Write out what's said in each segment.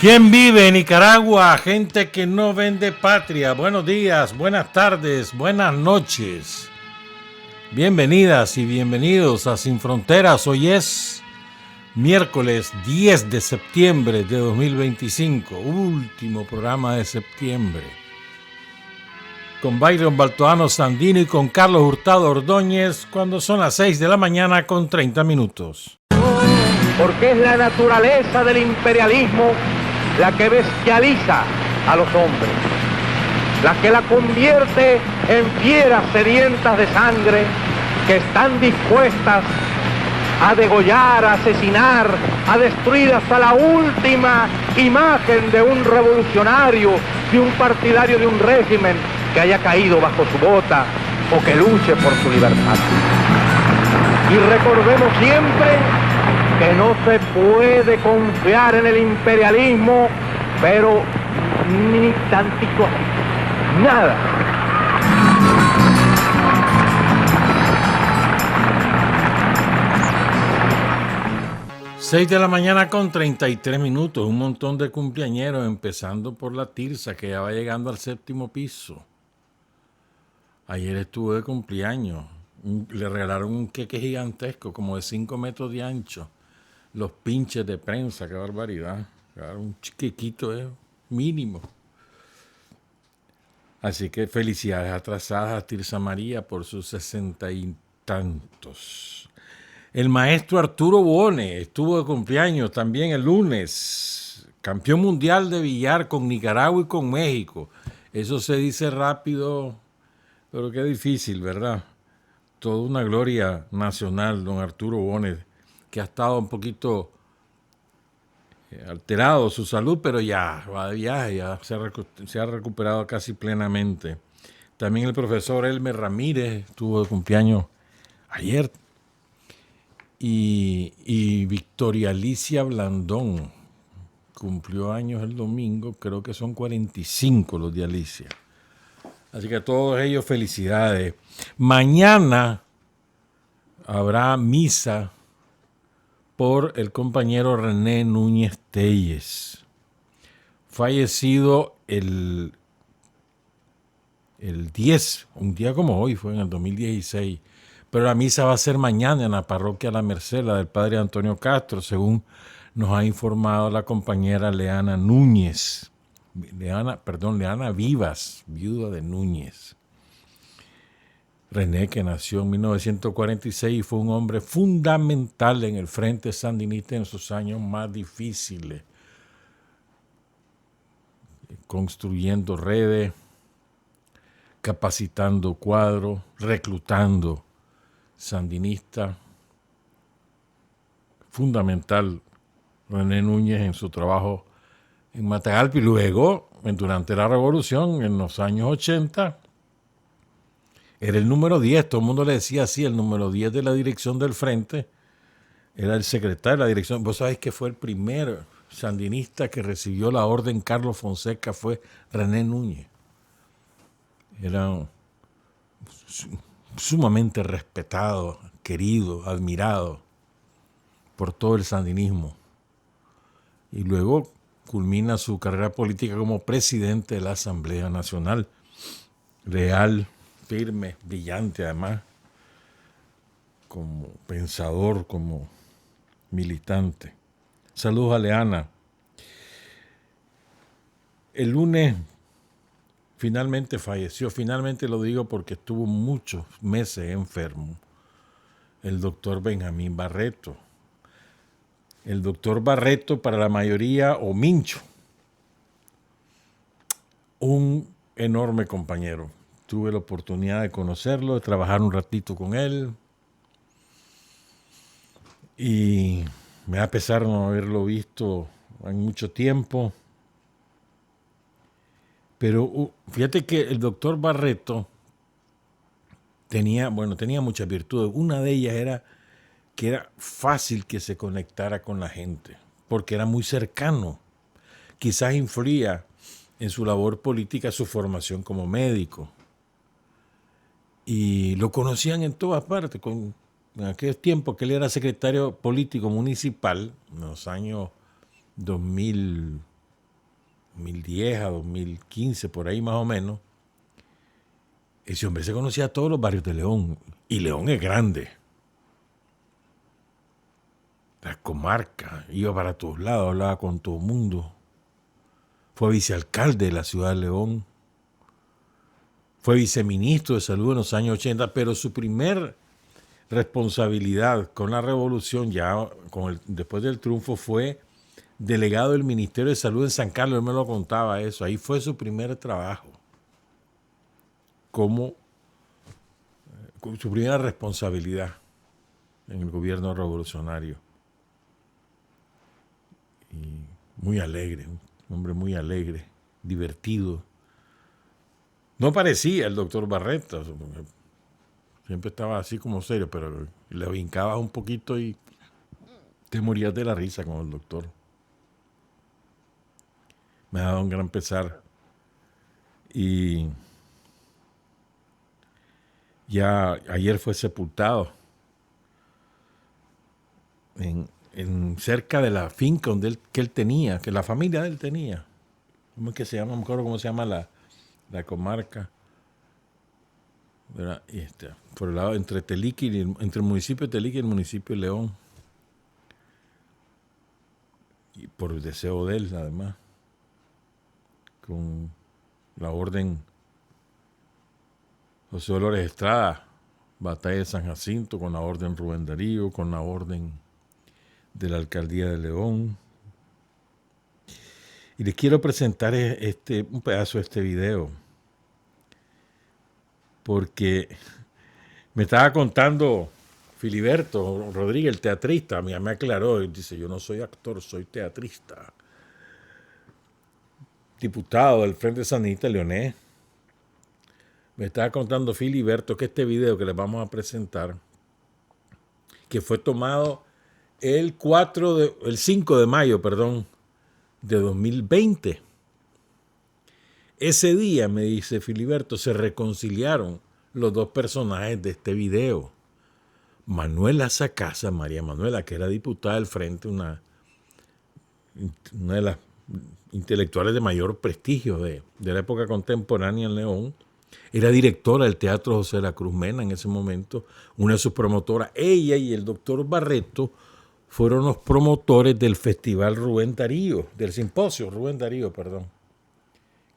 ¿Quién vive en Nicaragua? Gente que no vende patria. Buenos días, buenas tardes, buenas noches. Bienvenidas y bienvenidos a Sin Fronteras. Hoy es miércoles 10 de septiembre de 2025, último programa de septiembre. Con Byron Baltoano Sandino y con Carlos Hurtado Ordóñez cuando son las 6 de la mañana con 30 minutos. Porque es la naturaleza del imperialismo la que bestializa a los hombres, la que la convierte en fieras sedientas de sangre que están dispuestas a degollar, a asesinar, a destruir hasta la última imagen de un revolucionario, de un partidario de un régimen que haya caído bajo su bota o que luche por su libertad. Y recordemos siempre que no se puede confiar en el imperialismo, pero ni tantito así, nada. 6 de la mañana con 33 minutos, un montón de cumpleañeros, empezando por la Tirsa, que ya va llegando al 7º piso. Ayer estuve de cumpleaños, le regalaron un queque gigantesco, como de 5 metros de ancho. Los pinches de prensa, qué barbaridad. Un chiquiquito mínimo. Así que felicidades atrasadas a Tirsa María por sus 60 y tantos. El maestro Arturo Bone estuvo de cumpleaños también el lunes. Campeón mundial de billar con Nicaragua y con México. Eso se dice rápido, pero qué difícil, ¿verdad? Toda una gloria nacional, don Arturo Bone, que ha estado un poquito alterado su salud, pero ya va de viaje, ya se ha recuperado casi plenamente. También el profesor Elmer Ramírez estuvo de cumpleaños ayer. Y Victoria Alicia Blandón cumplió años el domingo, creo que son 45 los de Alicia. Así que a todos ellos felicidades. Mañana habrá misa por el compañero René Núñez Telles, fallecido el 10, un día como hoy, fue en el 2016, pero la misa va a ser mañana en la parroquia La Merced, la del padre Antonio Castro, según nos ha informado la compañera Leana Vivas, viuda de Núñez. René, que nació en 1946 y fue un hombre fundamental en el Frente Sandinista en sus años más difíciles, construyendo redes, capacitando cuadros, reclutando sandinistas. Fundamental René Núñez en su trabajo en Matagalpa y luego, durante la Revolución, en los años 80, era el número 10, todo el mundo le decía así, el número 10 de la dirección del Frente, era el secretario de la dirección. Vos sabés que fue el primer sandinista que recibió la orden Carlos Fonseca, fue René Núñez. Era sumamente respetado, querido, admirado por todo el sandinismo. Y luego culmina su carrera política como presidente de la Asamblea Nacional. Leal, firme, brillante además, como pensador, como militante. Saludos a Leana. El lunes finalmente falleció, finalmente lo digo porque estuvo muchos meses enfermo, el doctor Benjamín Barreto. El doctor Barreto, para la mayoría, o Mincho, un enorme compañero. Tuve la oportunidad de conocerlo, de trabajar un ratito con él. Y me da pesar no haberlo visto en mucho tiempo. Pero fíjate que el doctor Barreto tenía muchas virtudes. Una de ellas era que era fácil que se conectara con la gente, porque era muy cercano. Quizás influía en su labor política su formación como médico. Y lo conocían en todas partes. En aquel tiempo que él era secretario político municipal, en los años 2000, 2010 a 2015, por ahí más o menos, ese hombre se conocía a todos los barrios de León. Y León es grande. La comarca, iba para todos lados, hablaba con todo el mundo. Fue vicealcalde de la ciudad de León. Fue viceministro de salud en los años 80, pero su primer responsabilidad con la revolución, ya después del triunfo, fue delegado del Ministerio de Salud en San Carlos. Él me lo contaba eso. Ahí fue su primer trabajo. Como su primera responsabilidad en el gobierno revolucionario. Y muy alegre, un hombre muy alegre, divertido. No parecía el doctor Barreto, siempre estaba así como serio, pero le brincabas un poquito y te morías de la risa con el doctor. Me ha dado un gran pesar. Y ya ayer fue sepultado en cerca de la finca que él tenía, que la familia de él tenía. ¿Cómo es que se llama? No me acuerdo cómo se llama la comarca. Por el lado entre el municipio de Teliqui y el municipio de León. Y por el deseo de él, además. Con la orden José Dolores Estrada, Batalla de San Jacinto, con la orden Rubén Darío, con la orden de la Alcaldía de León. Y les quiero presentar un pedazo de este video, porque me estaba contando Filiberto Rodríguez, el teatrista, me aclaró, él dice, yo no soy actor, soy teatrista. Diputado del Frente Sandinista Leonés. Me estaba contando Filiberto que este video que les vamos a presentar, que fue tomado el 5 de mayo, de 2020. Ese día, me dice Filiberto, se reconciliaron los dos personajes de este video. Manuela Sacasa, María Manuela, que era diputada del Frente, una de las intelectuales de mayor prestigio de la época contemporánea en León, era directora del Teatro José de la Cruz Mena en ese momento, una de sus promotoras. Ella y el doctor Barreto fueron los promotores del Festival Rubén Darío, del Simposio Rubén Darío,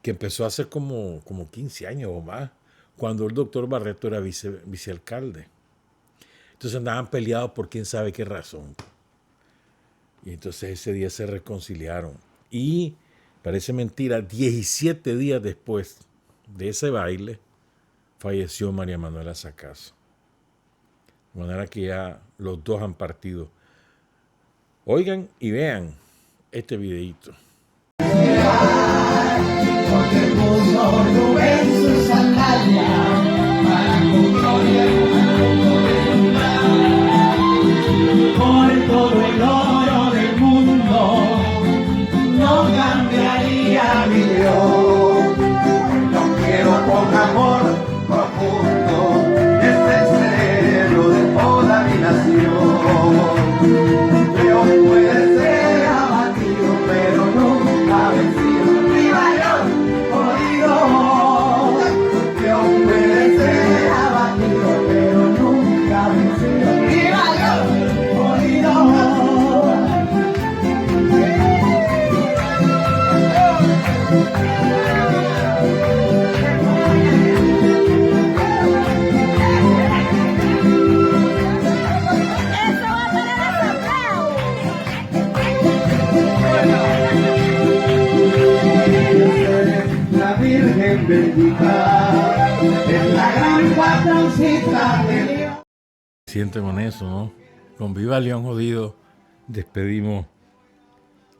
que empezó hace como 15 años o más, cuando el doctor Barreto era vicealcalde. Entonces andaban peleados por quién sabe qué razón. Y entonces ese día se reconciliaron. Y parece mentira, 17 días después de ese baile, falleció María Manuela Sacasa. De manera que ya los dos han partido. Oigan y vean este videíto. Porque puso Rubén su sandalia para con gloria por todo el oro del mundo, no cambiaría mi Dios. Lo quiero con amor profundo, desde el cero de toda mi nación. León puede ser abatido, pero nunca vencido. ¡Viva León! ¡Jodido! León puede ser abatido, pero nunca vencido. ¡Viva León! ¡Jodido! Bendita es la gran patroncita de León. Siente con eso, ¿no? Con Viva León Jodido despedimos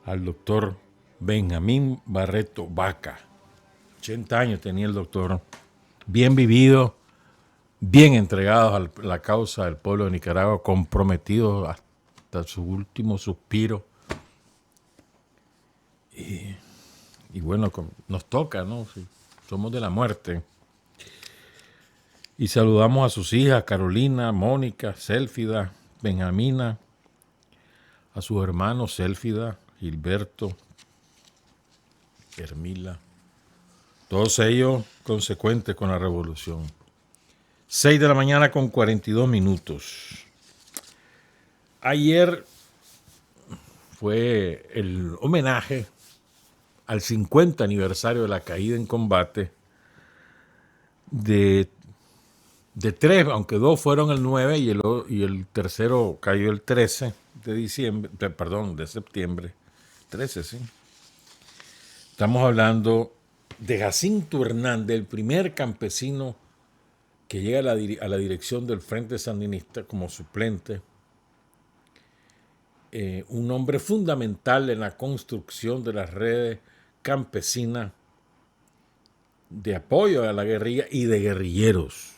al doctor Benjamín Barreto Baca. 80 años tenía el doctor, bien vivido, bien entregado a la causa del pueblo de Nicaragua, comprometido hasta su último suspiro. Y bueno, nos toca, ¿no? Sí. Somos de la muerte. Y saludamos a sus hijas, Carolina, Mónica, Célfida, Benjamina, a sus hermanos, Célfida, Gilberto, Hermila. Todos ellos consecuentes con la revolución. 6 de la mañana con 42 minutos. Ayer fue el homenaje al 50 aniversario de la caída en combate de tres, aunque dos fueron el 9 y el tercero cayó el 13 de septiembre. 13, sí. Estamos hablando de Jacinto Hernández, el primer campesino que llega a la dirección del Frente Sandinista como suplente. Un hombre fundamental en la construcción de las redes campesinas de apoyo a la guerrilla y de guerrilleros.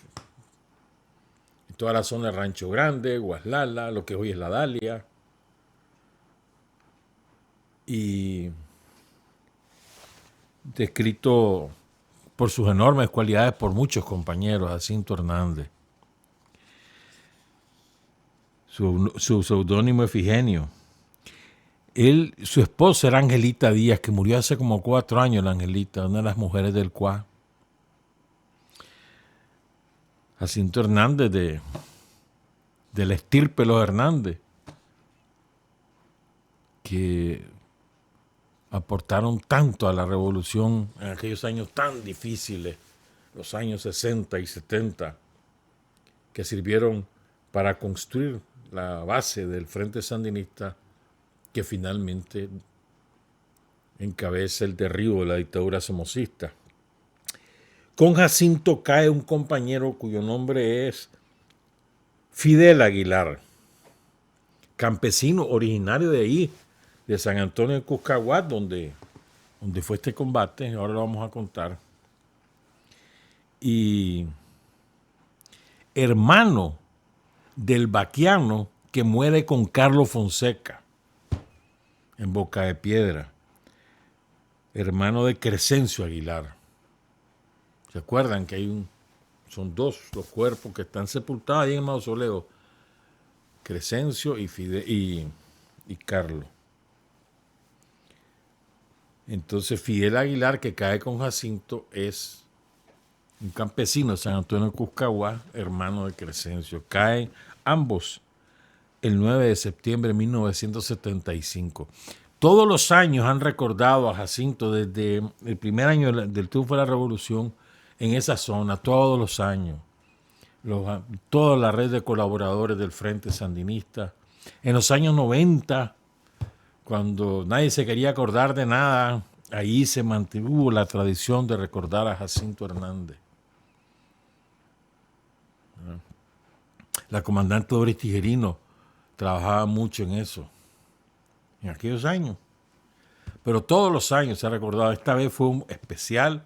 En toda la zona de Rancho Grande, Guaslala, lo que hoy es La Dalia. Y descrito por sus enormes cualidades por muchos compañeros, Jacinto Hernández. Su seudónimo Efigenio. Su esposa era Angelita Díaz, que murió hace como 4 años, la Angelita, una de las mujeres del CUA. Jacinto Hernández de la estirpe Los Hernández, que aportaron tanto a la revolución en aquellos años tan difíciles, los años 60 y 70, que sirvieron para construir la base del Frente Sandinista que finalmente encabeza el derribo de la dictadura somocista. Con Jacinto cae un compañero cuyo nombre es Fidel Aguilar, campesino originario de ahí, de San Antonio de Cuscahuat, donde fue este combate, ahora lo vamos a contar. Y hermano del vaquiano que muere con Carlos Fonseca en Boca de Piedra, hermano de Crescencio Aguilar. ¿Se acuerdan que son dos los cuerpos que están sepultados ahí en el mausoleo? Crescencio y Carlos. Entonces Fidel Aguilar, que cae con Jacinto, es un campesino de San Antonio de Cuscahuat, hermano de Crescencio. Caen ambos el 9 de septiembre de 1975. Todos los años han recordado a Jacinto desde el primer año del triunfo de la revolución en esa zona, todos los años. Toda la red de colaboradores del Frente Sandinista. En los años 90, cuando nadie se quería acordar de nada, ahí se mantuvo la tradición de recordar a Jacinto Hernández. La comandante Doris Tijerino trabajaba mucho en eso, en aquellos años. Pero todos los años se ha recordado. Esta vez fue un especial.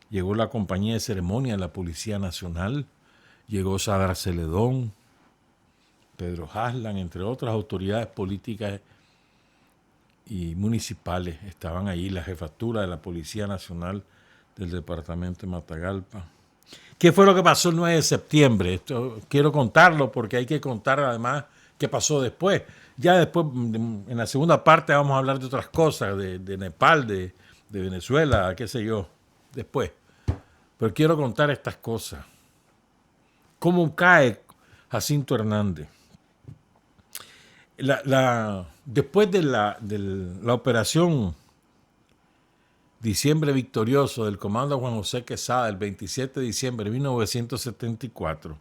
Llegó la compañía de ceremonia de la Policía Nacional, llegó Sadar Celedón, Pedro Haslan, entre otras autoridades políticas y municipales. Estaban ahí la jefatura de la Policía Nacional del departamento de Matagalpa. ¿Qué fue lo que pasó el 9 de septiembre? Esto quiero contarlo porque hay que contar además qué pasó después. Ya después, en la segunda parte, vamos a hablar de otras cosas, de Nepal, de Venezuela, qué sé yo, después. Pero quiero contar estas cosas. ¿Cómo cae Jacinto Hernández? Después de la operación Diciembre Victorioso del comando Juan José Quesada, el 27 de diciembre de 1974,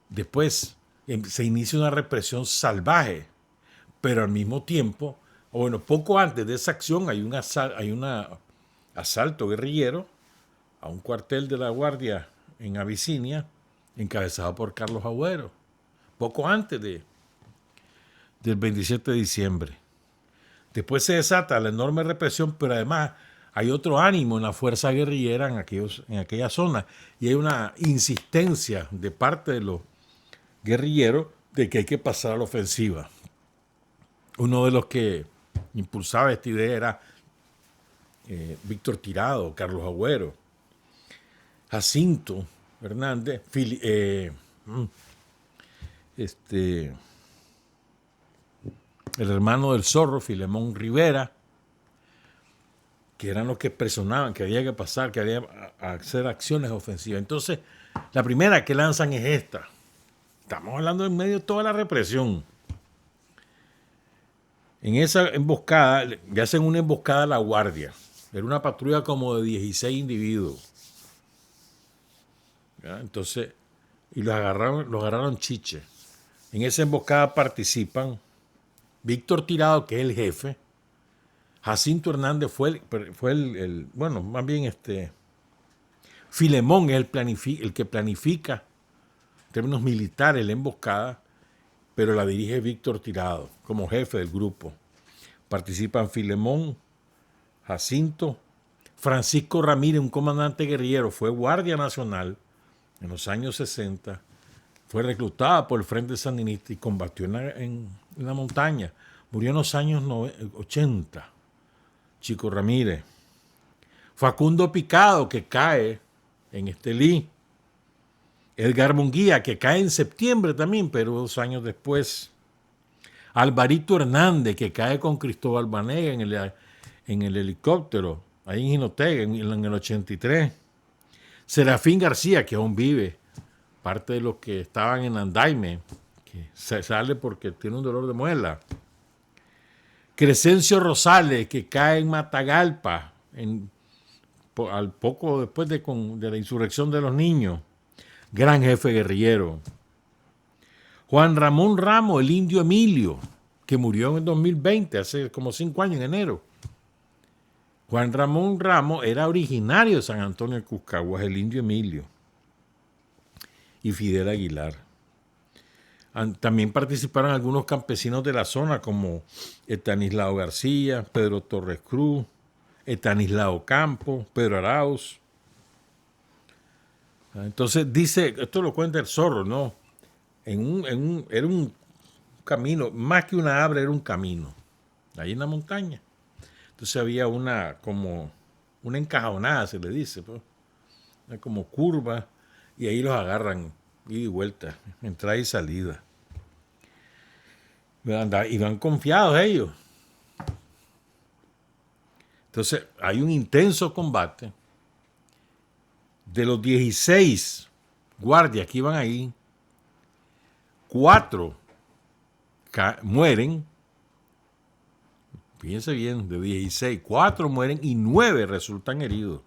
después se inicia una represión salvaje, pero al mismo tiempo, poco antes de esa acción hay un asalto guerrillero a un cuartel de la Guardia en Abisinia, encabezado por Carlos Agüero, poco antes del 27 de diciembre. Después se desata la enorme represión, pero además hay otro ánimo en la fuerza guerrillera en aquella zona, y hay una insistencia de parte de los guerrilleros de que hay que pasar a la ofensiva. Uno de los que impulsaba esta idea era Víctor Tirado, Carlos Agüero, Jacinto Hernández, el hermano del Zorro, Filemón Rivera, que eran los que presionaban, que había que pasar, que había que hacer acciones ofensivas. Entonces, la primera que lanzan es esta. Estamos hablando en medio de toda la represión. En esa emboscada, le hacen una emboscada a la guardia. Era una patrulla como de 16 individuos. ¿Ya? Entonces, y los agarraron chiche. En esa emboscada participan Víctor Tirado, que es el jefe. Jacinto Hernández fue el bueno, más bien Filemón es el que planifica en términos militares la emboscada, pero la dirige Víctor Tirado como jefe del grupo. Participan Filemón, Jacinto, Francisco Ramírez, un comandante guerrillero, fue guardia nacional en los años 60, fue reclutada por el Frente Sandinista y combatió en la montaña. Murió en los años 80. Chico Ramírez. Facundo Picado, que cae en Estelí. Edgar Munguía, que cae en septiembre también, pero 2 años después. Alvarito Hernández, que cae con Cristóbal Banega en el helicóptero, ahí en Jinotega, en el 83. Serafín García, que aún vive, parte de los que estaban en Andaime, que se sale porque tiene un dolor de muela. Crescencio Rosales, que cae en Matagalpa, al poco después de la insurrección de los niños, gran jefe guerrillero. Juan Ramón Ramos, el indio Emilio, que murió en 2020, hace como 5 años, en enero. Juan Ramón Ramos era originario de San Antonio de Cuscaguas, el indio Emilio. Y Fidel Aguilar. También participaron algunos campesinos de la zona como Estanislao García, Pedro Torres Cruz, Estanislao Campo, Pedro Arauz. Entonces dice, esto lo cuenta el Zorro, ¿no? Era un camino, más que una abra, era un camino, ahí en la montaña. Entonces había como una encajonada, se le dice, pues, como curva, y ahí los agarran ida y vuelta, entrada y salida. Y van confiados ellos. Entonces hay un intenso combate. De los 16 guardias que iban ahí, 4 mueren. Fíjense bien, de 16, 4 mueren y 9 resultan heridos.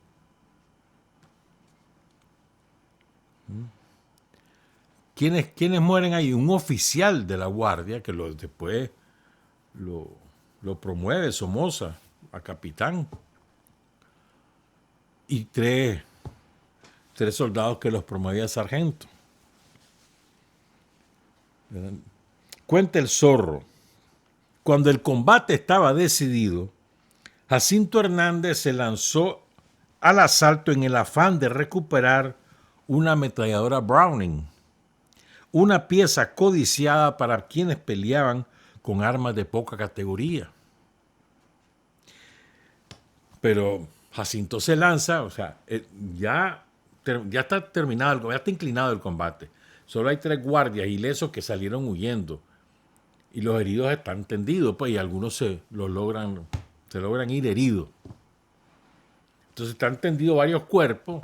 ¿Quiénes mueren ahí? Un oficial de la guardia que después lo promueve Somoza a capitán. Y 3 soldados que los promovía a sargento. Cuenta el Zorro. Cuando el combate estaba decidido, Jacinto Hernández se lanzó al asalto en el afán de recuperar una ametralladora Browning, una pieza codiciada para quienes peleaban con armas de poca categoría. Pero Jacinto se lanza, o sea, ya está terminado, ya está inclinado el combate. Solo hay 3 guardias ilesos que salieron huyendo. Y los heridos están tendidos, pues, y algunos se logran ir heridos. Entonces están tendidos varios cuerpos,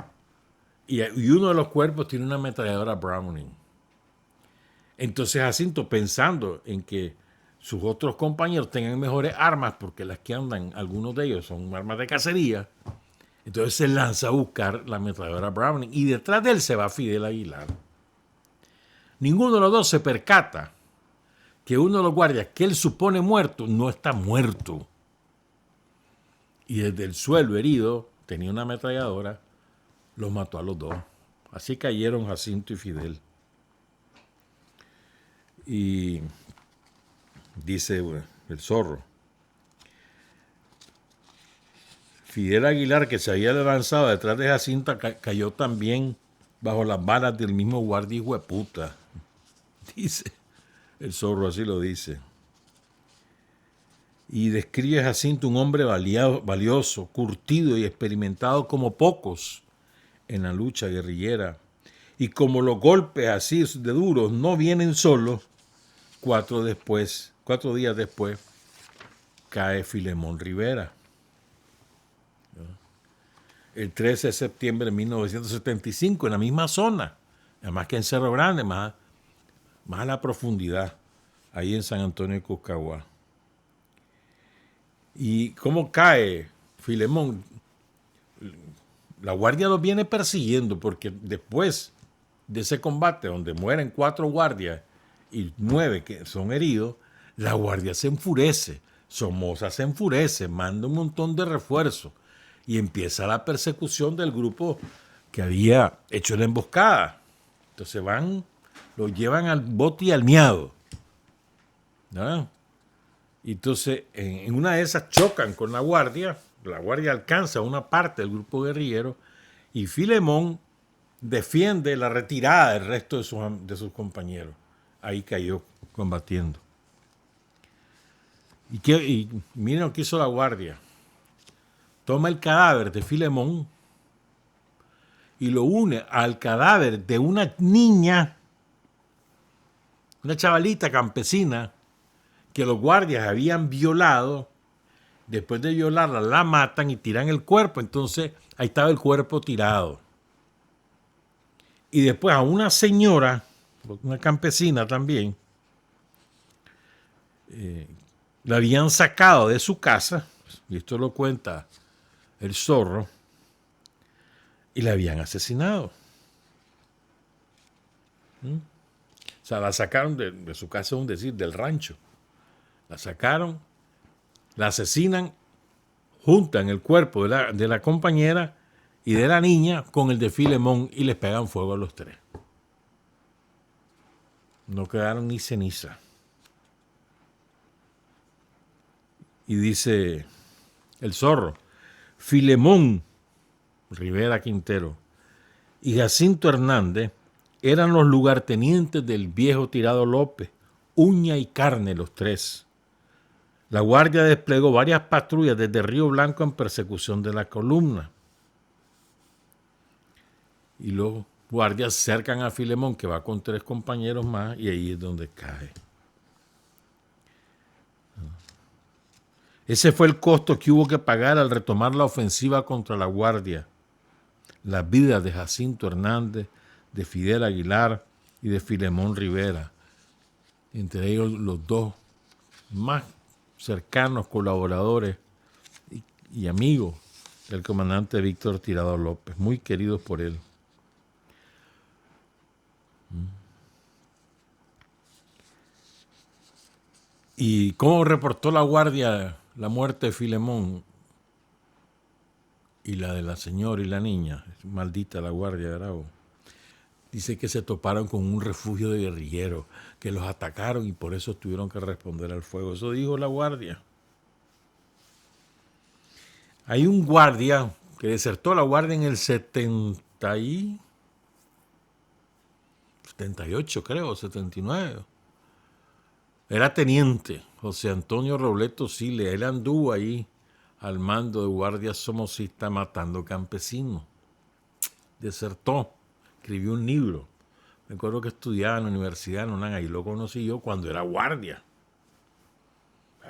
y uno de los cuerpos tiene una ametralladora Browning. Entonces Jacinto, pensando en que sus otros compañeros tengan mejores armas, porque las que andan, algunos de ellos son armas de cacería, entonces se lanza a buscar la ametralladora Browning, y detrás de él se va Fidel Aguilar. Ninguno de los dos se percata que uno de los guardias que él supone muerto no está muerto. Y desde el suelo herido, tenía una ametralladora, los mató a los dos. Así cayeron Jacinto y Fidel. Y dice el Zorro, Fidel Aguilar, que se había lanzado detrás de Jacinto, cayó también bajo las balas del mismo guardia hijueputa. Dice el Zorro, así lo dice. Y describe a Jacinto un hombre valioso, curtido y experimentado como pocos en la lucha guerrillera. Y como los golpes así de duros no vienen solos, 4 días después, cae Filemón Rivera. El 13 de septiembre de 1975, en la misma zona, además que en Cerro Grande, más a la profundidad, ahí en San Antonio de Cuscaguá. ¿Y cómo cae Filemón? La guardia los viene persiguiendo porque después de ese combate donde mueren 4 guardias y 9 que son heridos, la guardia se enfurece, Somoza se enfurece, manda un montón de refuerzos y empieza la persecución del grupo que había hecho la emboscada. Entonces lo llevan al bote y al miado, ¿no? Y entonces en una de esas chocan con la guardia alcanza una parte del grupo guerrillero y Filemón defiende la retirada del resto de sus compañeros. Ahí cayó combatiendo. Y miren lo que hizo la guardia. Toma el cadáver de Filemón y lo une al cadáver de una niña, una chavalita campesina, que los guardias habían violado. Después de violarla, la matan y tiran el cuerpo. Entonces, ahí estaba el cuerpo tirado. Y después a una señora, una campesina también, la habían sacado de su casa, y esto lo cuenta el Zorro, y la habían asesinado. O sea, la sacaron de su casa, es decir, del rancho. La sacaron, la asesinan, juntan el cuerpo de la compañera y de la niña con el de Filemón y les pegan fuego a los 3. No quedaron ni ceniza. Y dice el Zorro, Filemón Rivera Quintero y Jacinto Hernández eran los lugartenientes del viejo Tirado López, uña y carne los 3. La guardia desplegó varias patrullas desde Río Blanco en persecución de la columna. Y los guardias cercan a Filemón, que va con 3 compañeros más, y ahí es donde cae. Ese fue el costo que hubo que pagar al retomar la ofensiva contra la guardia. Las vidas de Jacinto Hernández, de Fidel Aguilar y de Filemón Rivera. Entre ellos los 2 más cercanos colaboradores y amigos del comandante Víctor Tirado López, muy queridos por él. ¿Y cómo reportó la guardia la muerte de Filemón y la de la señora y la niña? Maldita la guardia de Araujo. Dice que se toparon con un refugio de guerrilleros, que los atacaron y por eso tuvieron que responder al fuego. Eso dijo la guardia. Hay un guardia que desertó la guardia en el 78, creo, 79. Era teniente, José Antonio Robleto Siles. Él anduvo ahí al mando de guardia somocista matando campesinos. Desertó. Escribió un libro. Me acuerdo que estudiaba en la Universidad de Nonán, ahí lo conocí yo cuando era guardia.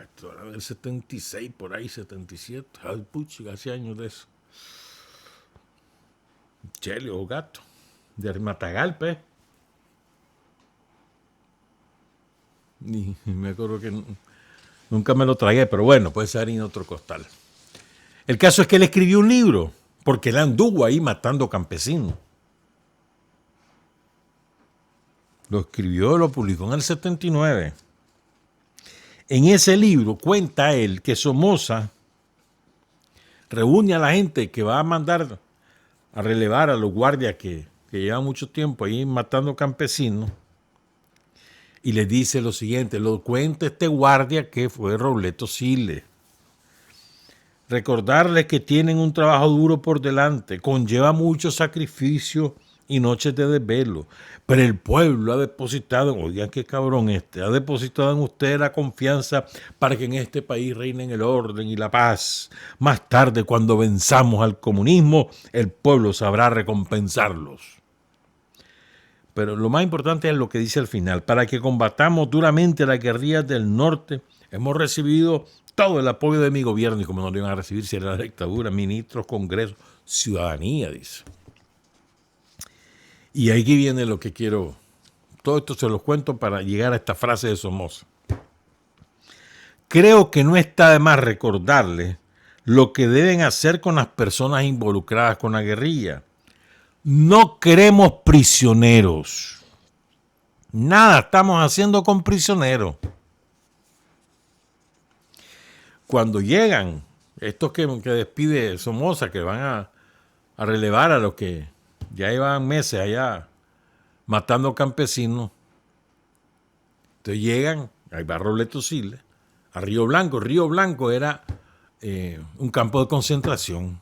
Esto era del 76, por ahí, 77. Ay, puchi, hace años de eso. Chelio, gato. De Matagalpa. Y me acuerdo que nunca me lo tragué, pero bueno, puede ser en otro costal. El caso es que él escribió un libro, porque él anduvo ahí matando campesinos. Lo escribió, lo publicó en el 79. En ese libro cuenta él que Somoza reúne a la gente que va a mandar a relevar a los guardias que llevan mucho tiempo ahí matando campesinos y les dice lo siguiente, lo cuenta este guardia que fue Robleto Siles. Recordarles que tienen un trabajo duro por delante, conlleva mucho sacrificio y noches de desvelo, pero el pueblo ha depositado, oigan qué cabrón ha depositado en ustedes la confianza para que en este país reinen el orden y la paz. Más tarde, cuando venzamos al comunismo, el pueblo sabrá recompensarlos. Pero lo más importante es lo que dice al final, para que combatamos duramente las guerrillas del norte, hemos recibido todo el apoyo de mi gobierno, y como no lo iban a recibir si era la dictadura, ministros, congreso, ciudadanía, dice. Y aquí viene lo que quiero. Todo esto se los cuento para llegar a esta frase de Somoza. Creo que no está de más recordarles lo que deben hacer con las personas involucradas con la guerrilla. No queremos prisioneros. Nada estamos haciendo con prisioneros. Cuando llegan estos que despide Somoza, que van a relevar a los que ya llevan meses allá matando campesinos, entonces llegan, ahí va Robledo Siles, a Río Blanco. Río Blanco era un campo de concentración.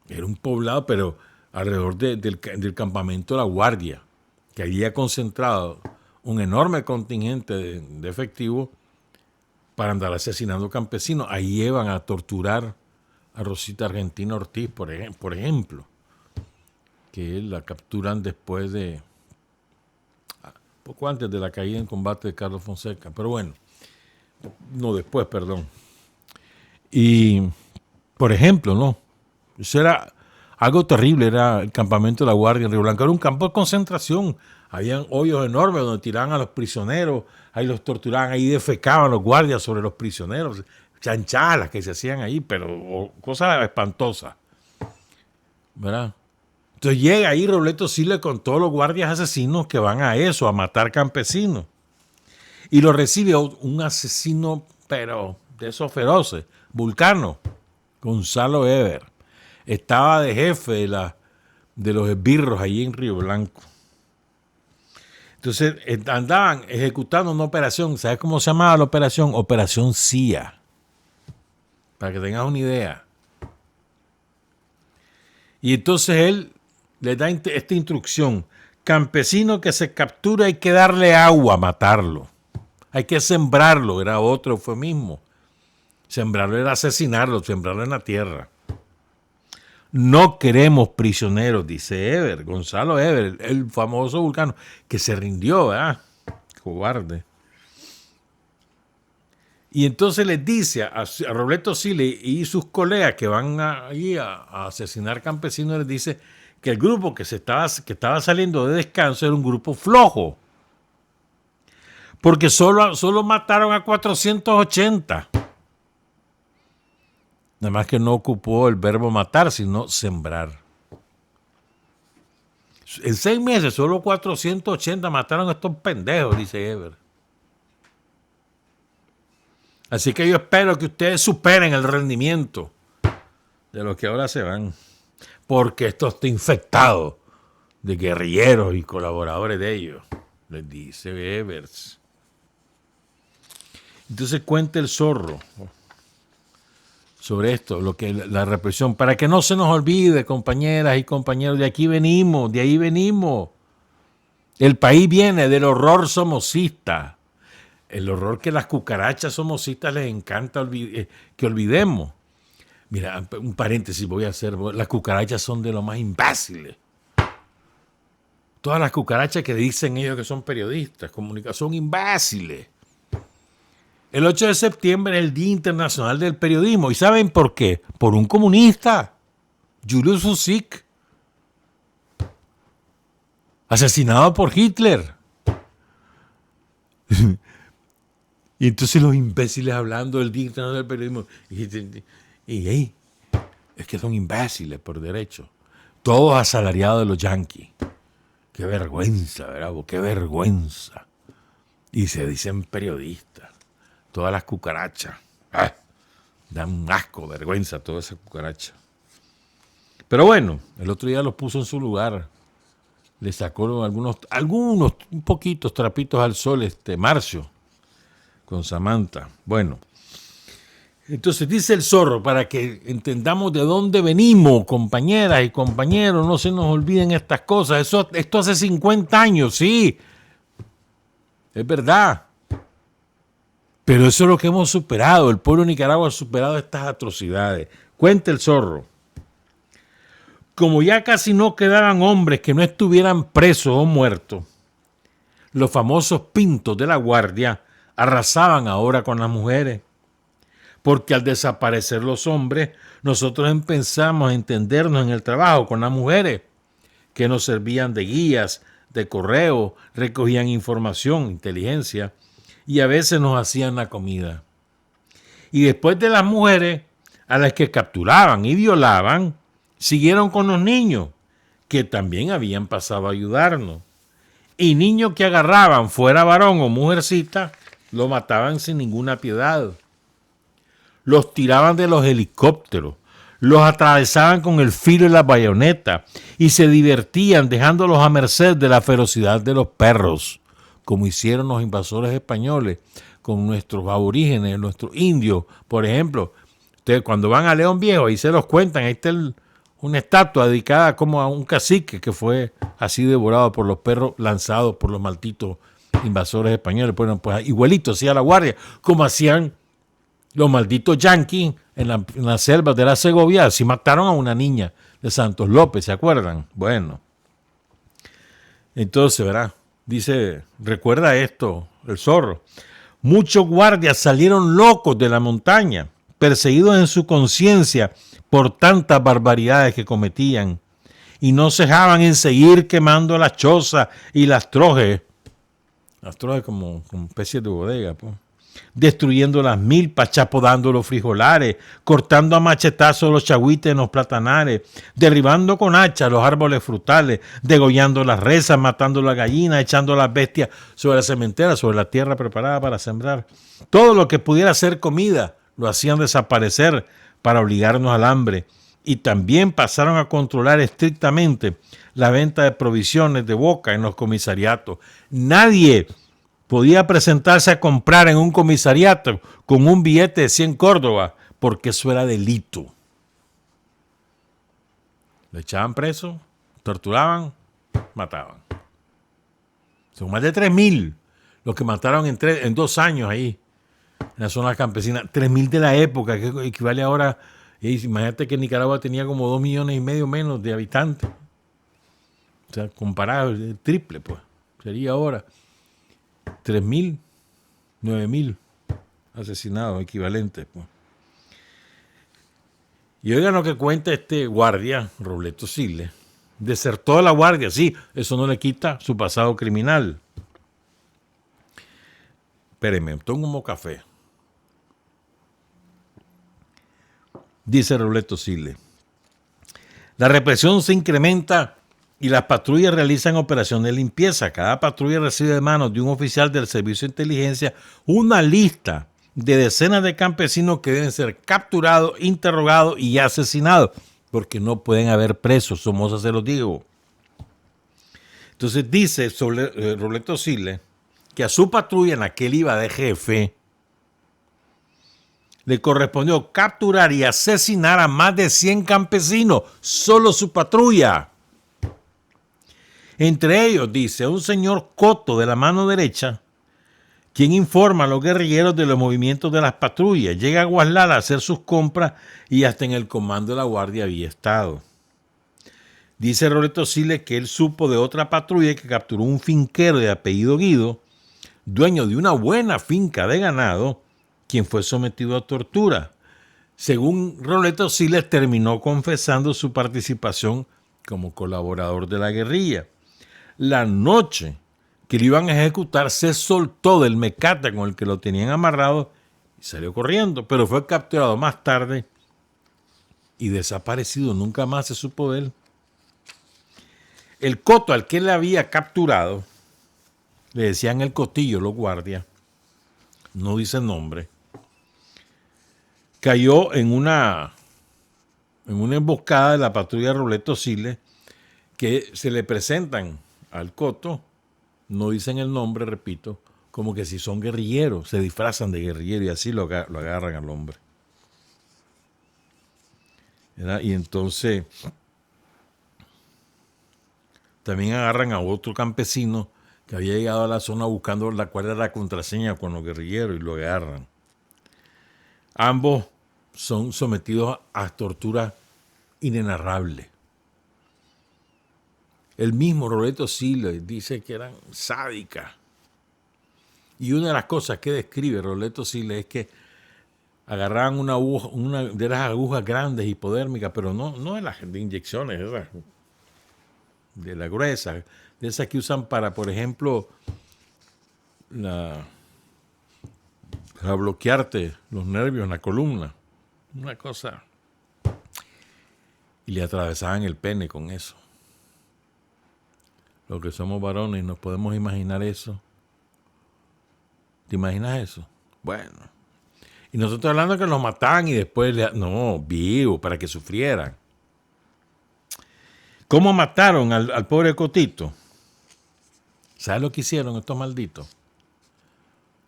Era un poblado, pero alrededor del campamento de La Guardia, que había concentrado un enorme contingente de efectivos para andar asesinando campesinos. Ahí llevan a torturar a Rosita Argentina Ortiz, por ejemplo, que la capturan después de, poco antes de la caída en combate de Carlos Fonseca, pero bueno, no después, perdón. Y, por ejemplo, ¿no? Eso era algo terrible, era el campamento de La Guardia en Río Blanco. Era un campo de concentración. Habían hoyos enormes donde tiraban a los prisioneros, ahí los torturaban, ahí defecaban los guardias sobre los prisioneros, chanchadas que se hacían ahí, pero cosas espantosas, ¿verdad? Entonces llega ahí Robledo Siles con todos los guardias asesinos que van a eso, a matar campesinos. Y lo recibe un asesino, pero de esos feroces, Vulcano, Gonzalo Eber. Estaba de jefe de los esbirros allí en Río Blanco. Entonces andaban ejecutando una operación. ¿Sabes cómo se llamaba la operación? Operación CIA. Para que tengas una idea. Y entonces él le da esta instrucción. Campesino que se captura hay que darle agua, matarlo. Hay que sembrarlo, era otro eufemismo. Sembrarlo era asesinarlo, sembrarlo en la tierra. No queremos prisioneros, dice Eber, Gonzalo Eber, el famoso Vulcano, que se rindió, ¿verdad? Cobarde. Y entonces les dice a Robledo Siles y sus colegas que van ahí a asesinar campesinos, les dice que el grupo que estaba saliendo de descanso era un grupo flojo. Porque solo mataron a 480. Nada más que no ocupó el verbo matar, sino sembrar. En 6 meses, solo 480 mataron a estos pendejos, dice Eber. Así que yo espero que ustedes superen el rendimiento de los que ahora se van. Porque esto está infectado de guerrilleros y colaboradores de ellos, les dice Evers. Entonces cuenta el Zorro sobre esto, la represión, para que no se nos olvide, compañeras y compañeros, de ahí venimos. El país viene del horror somocista, el horror que las cucarachas somocistas les encanta que olvidemos. Mira, un paréntesis voy a hacer, las cucarachas son de lo más imbéciles. Todas las cucarachas que dicen ellos que son periodistas, son imbéciles. El 8 de septiembre es el Día Internacional del Periodismo. ¿Y saben por qué? Por un comunista, Julius Fuchs, asesinado por Hitler. Y entonces los imbéciles hablando del Día Internacional del Periodismo. Y es que son imbéciles por derecho. Todos asalariados de los yanquis. Qué vergüenza, ¿verdad? Qué vergüenza. Y se dicen periodistas. Todas las cucarachas. Dan un asco, vergüenza toda esa cucaracha. Pero bueno, el otro día los puso en su lugar. Le sacó algunos un poquitos trapitos al sol, Marcio, con Samantha. Bueno, entonces dice el Zorro, para que entendamos de dónde venimos, compañeras y compañeros, no se nos olviden estas cosas. Esto hace 50 años, sí, es verdad. Pero eso es lo que hemos superado. El pueblo de Nicaragua ha superado estas atrocidades. Cuenta el Zorro. Como ya casi no quedaban hombres que no estuvieran presos o muertos, los famosos pintos de La Guardia arrasaban ahora con las mujeres. porque al desaparecer los hombres, nosotros empezamos a entendernos en el trabajo con las mujeres, que nos servían de guías, de correo, recogían información, inteligencia, y a veces nos hacían la comida. Y después de las mujeres, a las que capturaban y violaban, siguieron con los niños, que también habían pasado a ayudarnos. Y niños que agarraban, fuera varón o mujercita, lo mataban sin ninguna piedad. Los tiraban de los helicópteros, los atravesaban con el filo y la bayoneta y se divertían dejándolos a merced de la ferocidad de los perros, como hicieron los invasores españoles con nuestros aborígenes, nuestros indios. Por ejemplo, ustedes cuando van a León Viejo, ahí se los cuentan, ahí está una estatua dedicada como a un cacique que fue así devorado por los perros lanzados por los malditos invasores españoles. Bueno, pues igualito hacía la guardia, como hacían los malditos yanquis en las selvas de la Segovia. Así mataron a una niña de Santos López, ¿se acuerdan? Bueno, entonces, ¿verdad? Dice, recuerda esto, el zorro. Muchos guardias salieron locos de la montaña, perseguidos en su conciencia por tantas barbaridades que cometían, y no cejaban en seguir quemando las chozas y las trojes como especies de bodega, pues, destruyendo las milpas, chapodando los frijolares, cortando a machetazos los chagüites en los platanares, derribando con hacha los árboles frutales, degollando las rezas, matando las gallinas, echando las bestias sobre la cementera, sobre la tierra preparada para sembrar. Todo lo que pudiera ser comida lo hacían desaparecer para obligarnos al hambre. Y también pasaron a controlar estrictamente la venta de provisiones de boca en los comisariatos. Nadie podía presentarse a comprar en un comisariato con un billete de 100 córdobas, porque eso era delito. Le echaban preso, torturaban, mataban. Son más de 3,000 los que mataron en 2 años ahí, en la zona campesina. 3,000 de la época, que equivale ahora. Imagínate que Nicaragua tenía como 2,5 millones menos de habitantes. O sea, comparado, el triple, pues. Sería ahora 3,000, 9,000 asesinados equivalentes, pues. Y oigan lo que cuenta este guardia, Robleto Siles. Desertó de la guardia, sí, eso no le quita su pasado criminal. Espérenme, tomo un café. Dice Robleto Siles. La represión se incrementa y las patrullas realizan operaciones de limpieza. Cada patrulla recibe de manos de un oficial del servicio de inteligencia una lista de decenas de campesinos que deben ser capturados, interrogados y asesinados, porque no pueden haber presos, Somoza se los digo. Entonces dice sobre Robleto Siles que a su patrulla, en la que él iba de jefe, le correspondió capturar y asesinar a más de 100 campesinos, solo su patrulla. Entre ellos, dice, un señor Coto de la mano derecha, quien informa a los guerrilleros de los movimientos de las patrullas. Llega a Guaslala a hacer sus compras y hasta en el comando de la guardia había estado. Dice Robleto Siles que él supo de otra patrulla que capturó un finquero de apellido Guido, dueño de una buena finca de ganado, quien fue sometido a tortura. Según Robleto Siles, terminó confesando su participación como colaborador de la guerrilla. La noche que lo iban a ejecutar, se soltó del mecate con el que lo tenían amarrado y salió corriendo, pero fue capturado más tarde y desaparecido. Nunca más se supo de él. El Coto al que él había capturado, le decían el Cotillo los guardias, no dice el nombre, cayó en una emboscada de la patrulla Robleto Siles, que se le presentan al Coto, no dicen el nombre, repito, como que si son guerrilleros, se disfrazan de guerrilleros y así lo agarran al hombre. ¿Verdad? Y entonces también agarran a otro campesino que había llegado a la zona buscando cuál era la contraseña con los guerrilleros y lo agarran. Ambos son sometidos a torturas inenarrables. El mismo Robleto Siles dice que eran sádicas. Y una de las cosas que describe Robleto Siles es que agarraban una aguja, una de las agujas grandes hipodérmicas, pero no de las de inyecciones, esas, de la gruesa, de esas que usan para, por ejemplo, para bloquearte los nervios en la columna. Una cosa. Y le atravesaban el pene con eso. Los que somos varones nos podemos imaginar eso. ¿Te imaginas eso? Bueno. Y nosotros hablando que los mataban y después, no, vivo, para que sufrieran. ¿Cómo mataron al pobre Cotito? ¿Sabes lo que hicieron estos malditos?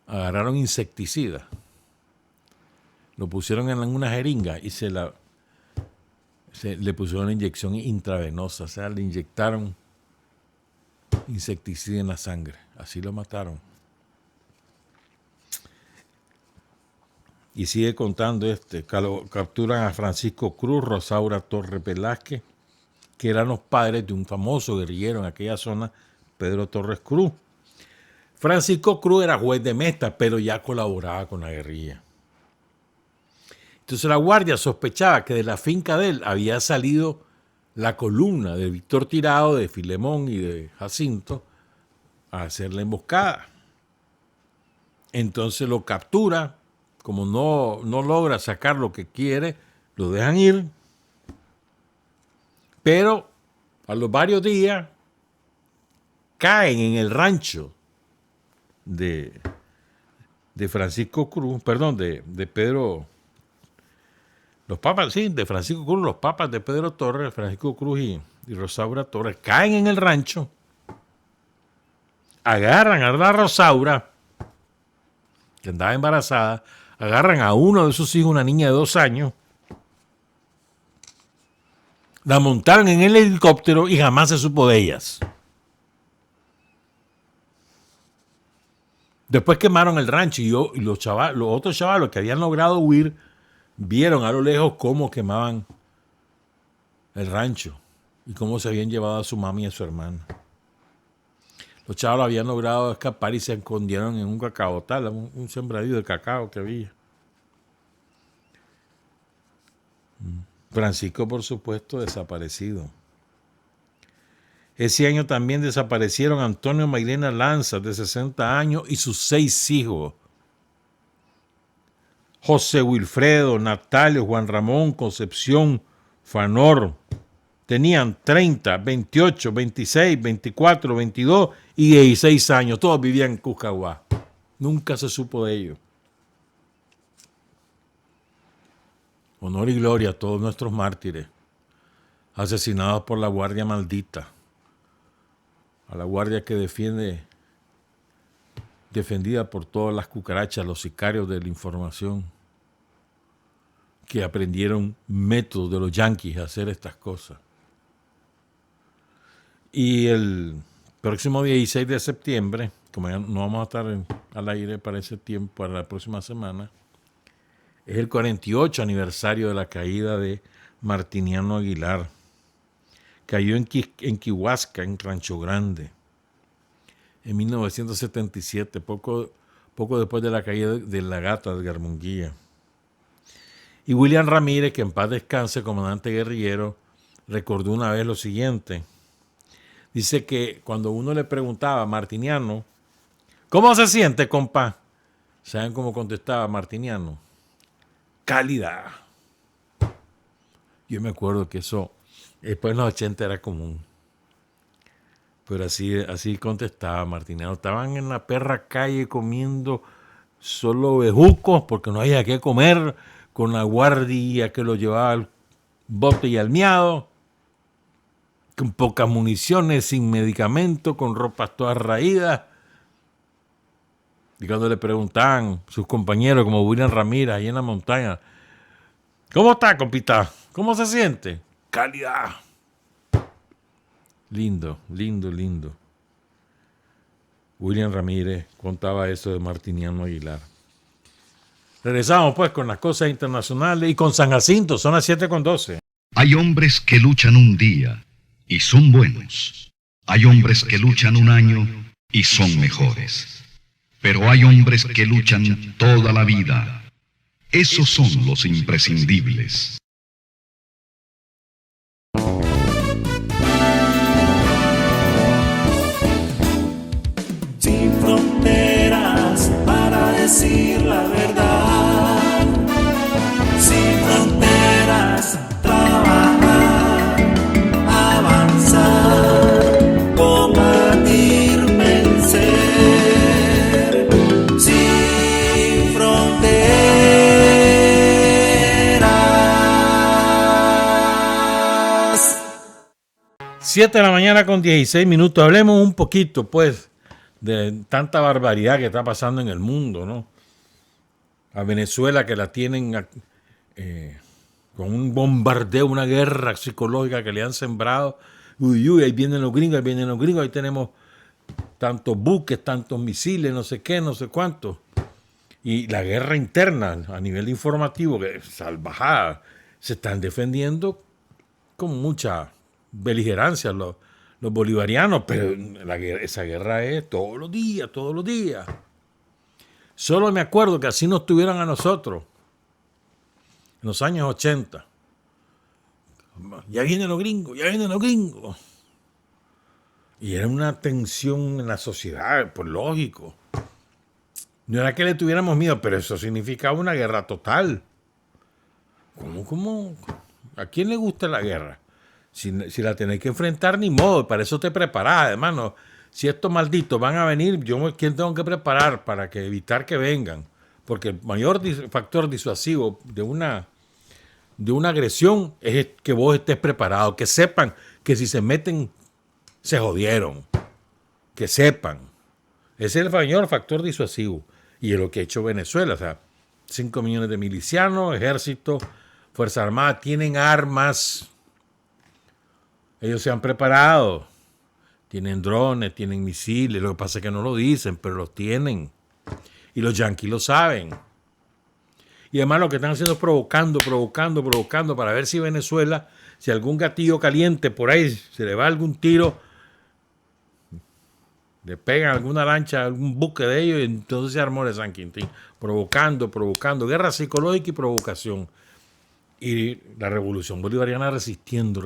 Agarraron insecticida. Lo pusieron en una jeringa y le pusieron una inyección intravenosa. O sea, le inyectaron insecticida en la sangre. Así lo mataron. Y sigue contando capturan a Francisco Cruz, Rosaura Torres Velázquez, que eran los padres de un famoso guerrillero en aquella zona, Pedro Torres Cruz. Francisco Cruz era juez de Mesta, pero ya colaboraba con la guerrilla. Entonces la guardia sospechaba que de la finca de él había salido la columna de Víctor Tirado, de Filemón y de Jacinto a hacer la emboscada. Entonces lo captura. Como no logra sacar lo que quiere, lo dejan ir. Pero a los varios días caen en el rancho de Francisco Cruz, perdón, de Pedro, los papas, sí, de Francisco Cruz, los papas de Pedro Torres, Francisco Cruz y Rosaura Torres, caen en el rancho, agarran a la Rosaura, que andaba embarazada, agarran a uno de sus hijos, una niña de 2 años, la montaron en el helicóptero y jamás se supo de ellas. Después quemaron el rancho y los otros chavalos que habían logrado huir vieron a lo lejos cómo quemaban el rancho y cómo se habían llevado a su mami y a su hermana. Los chavalos habían logrado escapar y se escondieron en un cacaotal, un sembradío de cacao que había. Francisco, por supuesto, desaparecido. Ese año también desaparecieron Antonio Mairena Lanza, de 60 años, y sus 6 hijos. José Wilfredo, Natalio, Juan Ramón, Concepción, Fanor. Tenían 30, 28, 26, 24, 22 y 16 años. Todos vivían en Cuscahuá. Nunca se supo de ellos. Honor y gloria a todos nuestros mártires, asesinados por la guardia maldita, a la guardia que defendida por todas las cucarachas, los sicarios de la información, que aprendieron métodos de los yanquis a hacer estas cosas. Y el próximo 16 de septiembre, como ya no vamos a estar al aire para ese tiempo, para la próxima semana, es el 48 aniversario de la caída de Martiniano Aguilar. Cayó en Quihuasca, en Rancho Grande, en 1977, poco después de la caída de la gata de Garmunguía. Y William Ramírez, que en paz descanse, comandante guerrillero, recordó una vez lo siguiente. Dice que cuando uno le preguntaba a Martiniano, ¿cómo se siente, compa? ¿Saben cómo contestaba Martiniano? Calidad. Yo me acuerdo que eso después en los 80 era común. Pero así contestaba Martiniano. Estaban en la perra calle comiendo solo bejucos porque no había qué comer, con la guardia que lo llevaba al bote y al miado, con pocas municiones, sin medicamento, con ropas todas raídas. Y cuando le preguntaban sus compañeros, como William Ramírez, ahí en la montaña, ¿cómo está, compita? ¿Cómo se siente? Calidad. Lindo, lindo, lindo. William Ramírez contaba eso de Martiniano Aguilar. Regresamos pues con las cosas internacionales y con San Jacinto, son las 7:12. Hay hombres que luchan un día y son buenos. Hay hombres que luchan un año y son mejores. Pero hay hombres que luchan toda la vida Esos son los imprescindibles. Sin fronteras para decir la verdad. Sin fronteras, trabajar, avanzar, combatir, vencer. Sin fronteras. 7 de la mañana con 16 minutos. Hablemos un poquito, pues, de tanta barbaridad que está pasando en el mundo, ¿no? A Venezuela, que la tienen con un bombardeo, una guerra psicológica que le han sembrado. Uy, uy, ahí vienen los gringos, ahí vienen los gringos, ahí tenemos tantos buques, tantos misiles, no sé qué, no sé cuánto. Y la guerra interna a nivel informativo, que es salvajada, se están defendiendo con mucha beligerancia los bolivarianos, pero esa guerra es todos los días, todos los días. Solo me acuerdo que así nos tuvieran a nosotros en los años 80. Ya vienen los gringos, ya vienen los gringos. Y era una tensión en la sociedad, pues lógico. No era que le tuviéramos miedo, pero eso significaba una guerra total. ¿Cómo? ¿A quién le gusta la guerra? Si la tenés que enfrentar, ni modo, para eso te preparás, hermano. Si estos malditos van a venir, ¿quién tengo que preparar para evitar que vengan? Porque el mayor factor disuasivo de una agresión es que vos estés preparado, que sepan que si se meten, se jodieron. Que sepan. Ese es el mayor factor disuasivo. Y es lo que ha hecho Venezuela. O sea, 5 millones de milicianos, ejército, Fuerzas Armadas, tienen armas. Ellos se han preparado. Tienen drones, tienen misiles. Lo que pasa es que no lo dicen, pero los tienen. Y los yanquis lo saben. Y además lo que están haciendo es provocando para ver si Venezuela, si algún gatillo caliente por ahí se le va algún tiro, le pegan alguna lancha, algún buque de ellos, y entonces se armó el San Quintín. Provocando. Guerra psicológica y provocación. Y la revolución bolivariana resistiendo.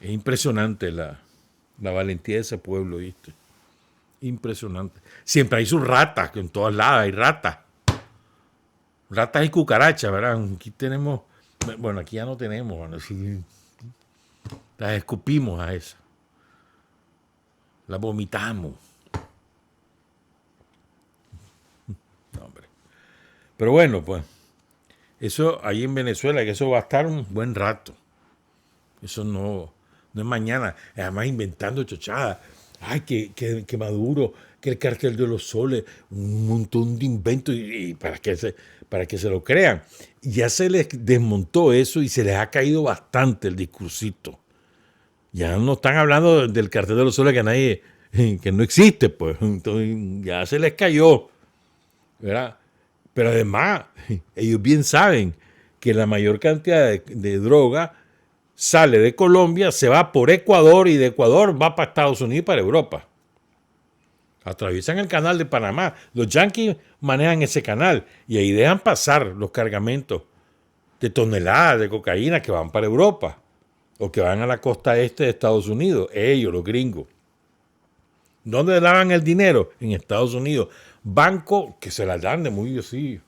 Es impresionante la valentía de ese pueblo, ¿viste? Impresionante. Siempre hay sus ratas, que en todas lados hay ratas. Ratas y cucarachas, ¿verdad? Aquí tenemos, bueno, aquí ya no tenemos, bueno, sí, las escupimos a esas. Las vomitamos. No, hombre. Pero bueno, pues, eso ahí en Venezuela, que eso va a estar un buen rato. Eso no es mañana. Además, inventando chochadas. Ay, que Maduro, que el cartel de los soles, un montón de inventos y para que se lo crean. Ya se les desmontó eso y se les ha caído bastante el discursito. Ya no están hablando del cartel de los soles que no existe, pues. Entonces ya se les cayó, ¿verdad? Pero además, ellos bien saben que la mayor cantidad de droga sale de Colombia, se va por Ecuador y de Ecuador va para Estados Unidos y para Europa. Atraviesan el canal de Panamá. Los yanquis manejan ese canal y ahí dejan pasar los cargamentos de toneladas de cocaína que van para Europa o que van a la costa este de Estados Unidos. Ellos, los gringos. ¿Dónde lavan el dinero? En Estados Unidos. Banco que se las dan de muy así,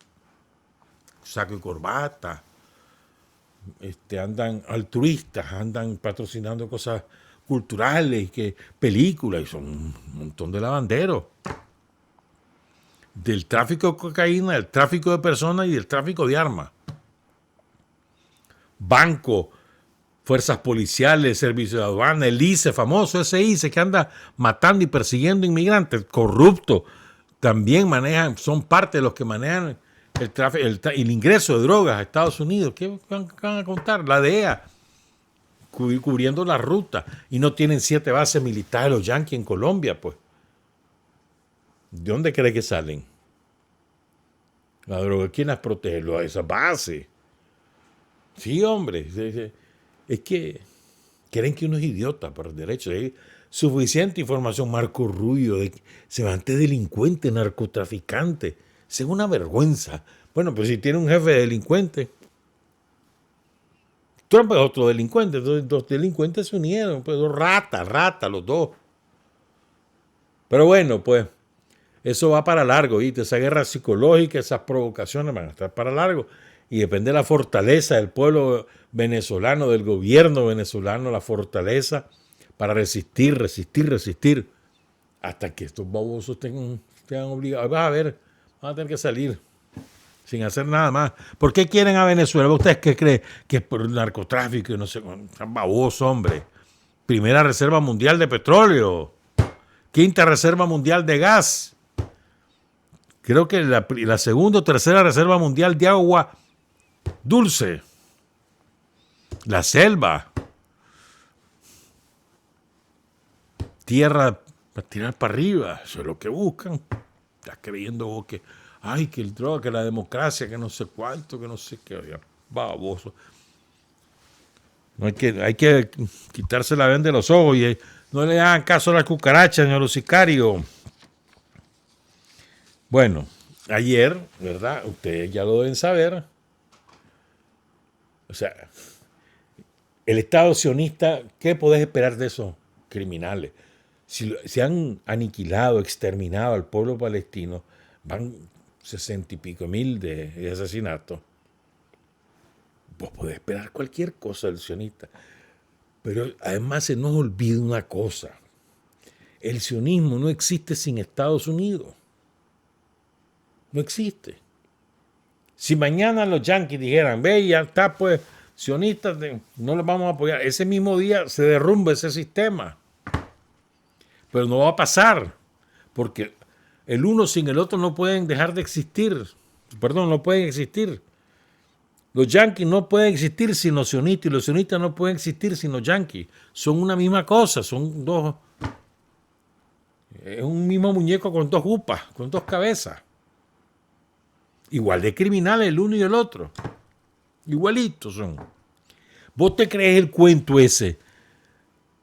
saco y corbata. Andan altruistas, andan patrocinando cosas culturales, películas, y son un montón de lavanderos. Del tráfico de cocaína, del tráfico de personas y del tráfico de armas. Banco, fuerzas policiales, servicio de aduana, el ICE, famoso ese ICE que anda matando y persiguiendo inmigrantes, corrupto, también manejan, son parte de los que manejan el ingreso de drogas a Estados Unidos. ¿Qué van a contar? La DEA cubriendo la ruta y no tienen 7 bases militares los yanquis en Colombia, pues. ¿De dónde cree que salen? La droga, ¿quién las protege? Esas bases. Sí, hombre. Es que creen que uno es idiota por derecho. Hay suficiente información. Marco Rubio, semejante delincuente, narcotraficante, Es una vergüenza. Bueno, pues si tiene un jefe delincuente. Trump es otro delincuente. Entonces, dos delincuentes se unieron. Pues dos ratas, los dos. Pero bueno, pues eso va para largo. ¿Viste? Esa guerra psicológica, esas provocaciones van a estar para largo. Y depende de la fortaleza del pueblo venezolano, del gobierno venezolano, la fortaleza para resistir, hasta que estos babosos estén obligados. Vas a ver, van a tener que salir sin hacer nada más. ¿Por qué quieren a Venezuela? ¿Ustedes qué creen? Que es por el narcotráfico y no sé, están babosos, hombre. Primera reserva mundial de petróleo. Quinta reserva mundial de gas. Creo que la segunda o tercera reserva mundial de agua dulce. La selva. Tierra para tirar para arriba. Eso es lo que buscan. Estás creyendo vos que, ay, que el droga, que la democracia, que no sé cuánto, que no sé qué. Oiga, baboso. No hay que quitarse la venda de los ojos y no le hagan caso a las cucarachas ni a los sicarios. Bueno, ayer, ¿verdad? Ustedes ya lo deben saber. O sea, el Estado sionista, ¿qué podés esperar de esos criminales? Si han aniquilado, exterminado al pueblo palestino, van 60 y pico mil de asesinatos. Vos podés esperar cualquier cosa del sionista. Pero además se nos olvida una cosa. El sionismo no existe sin Estados Unidos. No existe. Si mañana los yanquis dijeran, ve, ya está, pues, sionistas, no los vamos a apoyar, ese mismo día se derrumba ese sistema. Pero no va a pasar, porque el uno sin el otro no pueden dejar de existir. Perdón, no pueden existir. Los yanquis no pueden existir sin los sionistas y los sionistas no pueden existir sin los yanquis. Son una misma cosa, son dos. Es un mismo muñeco con dos jupas, con dos cabezas. Igual de criminales el uno y el otro. Igualitos son. ¿Vos te crees el cuento ese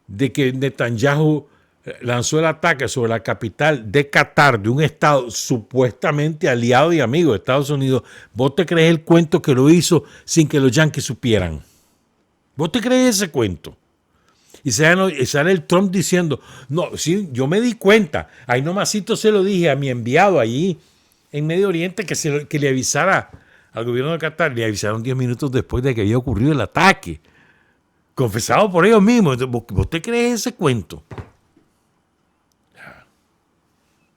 de que Netanyahu lanzó el ataque sobre la capital de Qatar, de un estado supuestamente aliado y amigo de Estados Unidos? ¿Vos te crees el cuento que lo hizo sin que los yanquis supieran? ¿Vos te crees ese cuento? Y sale el Trump diciendo, no, sí, yo me di cuenta, ahí nomasito se lo dije a mi enviado allí en Medio Oriente que le avisara al gobierno de Qatar. Le avisaron 10 minutos después de que había ocurrido el ataque, confesado por ellos mismos. ¿Vos te crees ese cuento?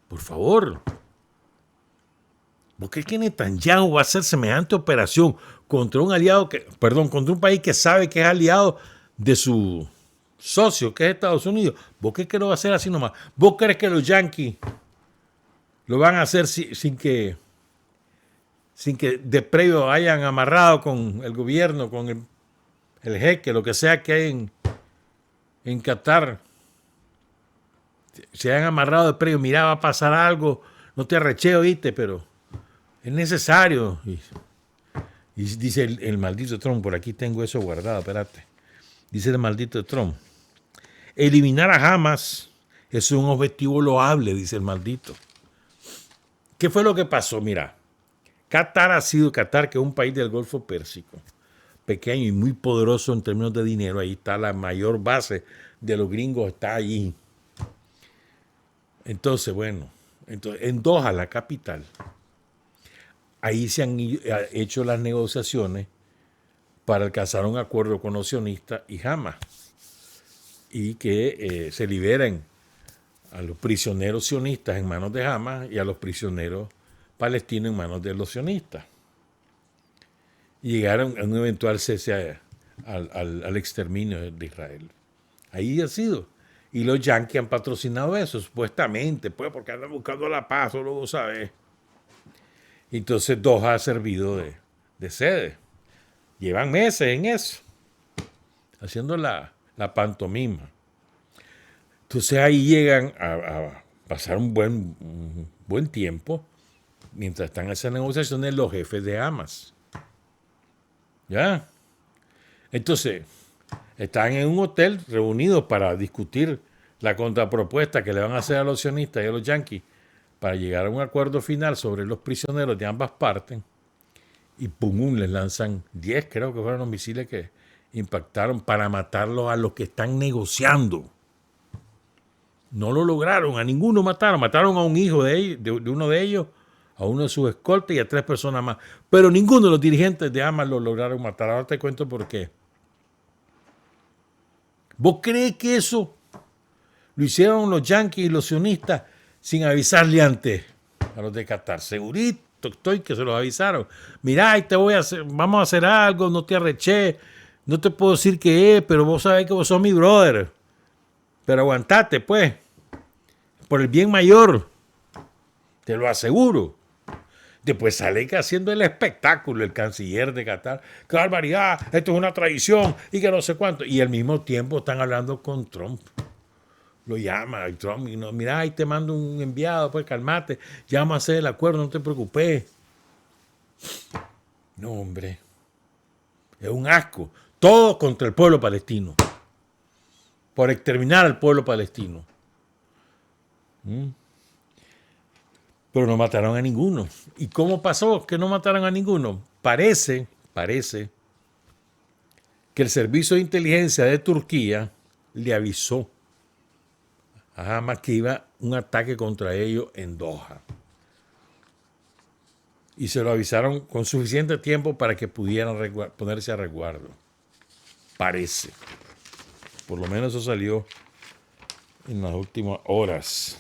Por favor. ¿Por qué que Netanyahu va a hacer semejante operación contra un aliado contra un país que sabe que es aliado de su socio, que es Estados Unidos? ¿Vos qué que lo va a hacer así nomás? ¿Vos crees que los yanquis lo van a hacer sin que de previo hayan amarrado con el gobierno, con el jeque, lo que sea que hay en Qatar? Se hayan amarrado de previo, mira, va a pasar algo, no te arrecheo, ¿viste? Pero es necesario. Y dice el maldito Trump, por aquí tengo eso guardado, espérate. Dice el maldito Trump, eliminar a Hamas es un objetivo loable, dice el maldito. ¿Qué fue lo que pasó? Mira, Qatar, que es un país del Golfo Pérsico, pequeño y muy poderoso en términos de dinero. Ahí está la mayor base de los gringos, está allí. Entonces, bueno, en Doha, la capital, ahí se han hecho las negociaciones para alcanzar un acuerdo con los sionistas y Hamas, y que se liberen a los prisioneros sionistas en manos de Hamas y a los prisioneros palestinos en manos de los sionistas. Y llegaron a un eventual cese al exterminio de Israel. Ahí ha sido. Y los yanquis han patrocinado eso, supuestamente, pues, porque andan buscando la paz, solo vos sabés. Entonces Doha ha servido de sede. Llevan meses en eso, haciendo la pantomima. Entonces ahí llegan a pasar un buen tiempo, mientras están en esas negociaciones, los jefes de Hamas. ¿Ya? Entonces, están en un hotel reunidos para discutir la contrapropuesta que le van a hacer a los sionistas y a los yanquis para llegar a un acuerdo final sobre los prisioneros de ambas partes, y pum, les lanzan 10, creo que fueron los misiles que impactaron para matarlos a los que están negociando. No lo lograron, a ninguno mataron a un hijo de uno de ellos, a uno de sus escoltas y a 3 personas más, pero ninguno de los dirigentes de Hamas lo lograron matar. Ahora te cuento por qué. ¿Vos crees que eso lo hicieron los yanquis y los sionistas sin avisarle antes a los de Qatar? Segurito estoy que se los avisaron. Mirá, vamos a hacer algo, no te arreché, no te puedo decir qué es, pero vos sabés que vos sos mi brother. Pero aguantate, pues, por el bien mayor, te lo aseguro. Después sale haciendo el espectáculo el canciller de Qatar. ¡Qué barbaridad! Esto es una traición y que no sé cuánto. Y al mismo tiempo están hablando con Trump. Lo llama y Trump y no, mira, ahí te mando un enviado, pues calmate, ya vamos a hacer el acuerdo, no te preocupes. No, hombre, es un asco. Todo contra el pueblo palestino, por exterminar al pueblo palestino. Pero no mataron a ninguno. ¿Y cómo pasó que no mataron a ninguno? Parece que el servicio de inteligencia de Turquía le avisó a Hamas que iba un ataque contra ellos en Doha. Y se lo avisaron con suficiente tiempo para que pudieran ponerse a resguardo. Parece. Por lo menos eso salió en las últimas horas.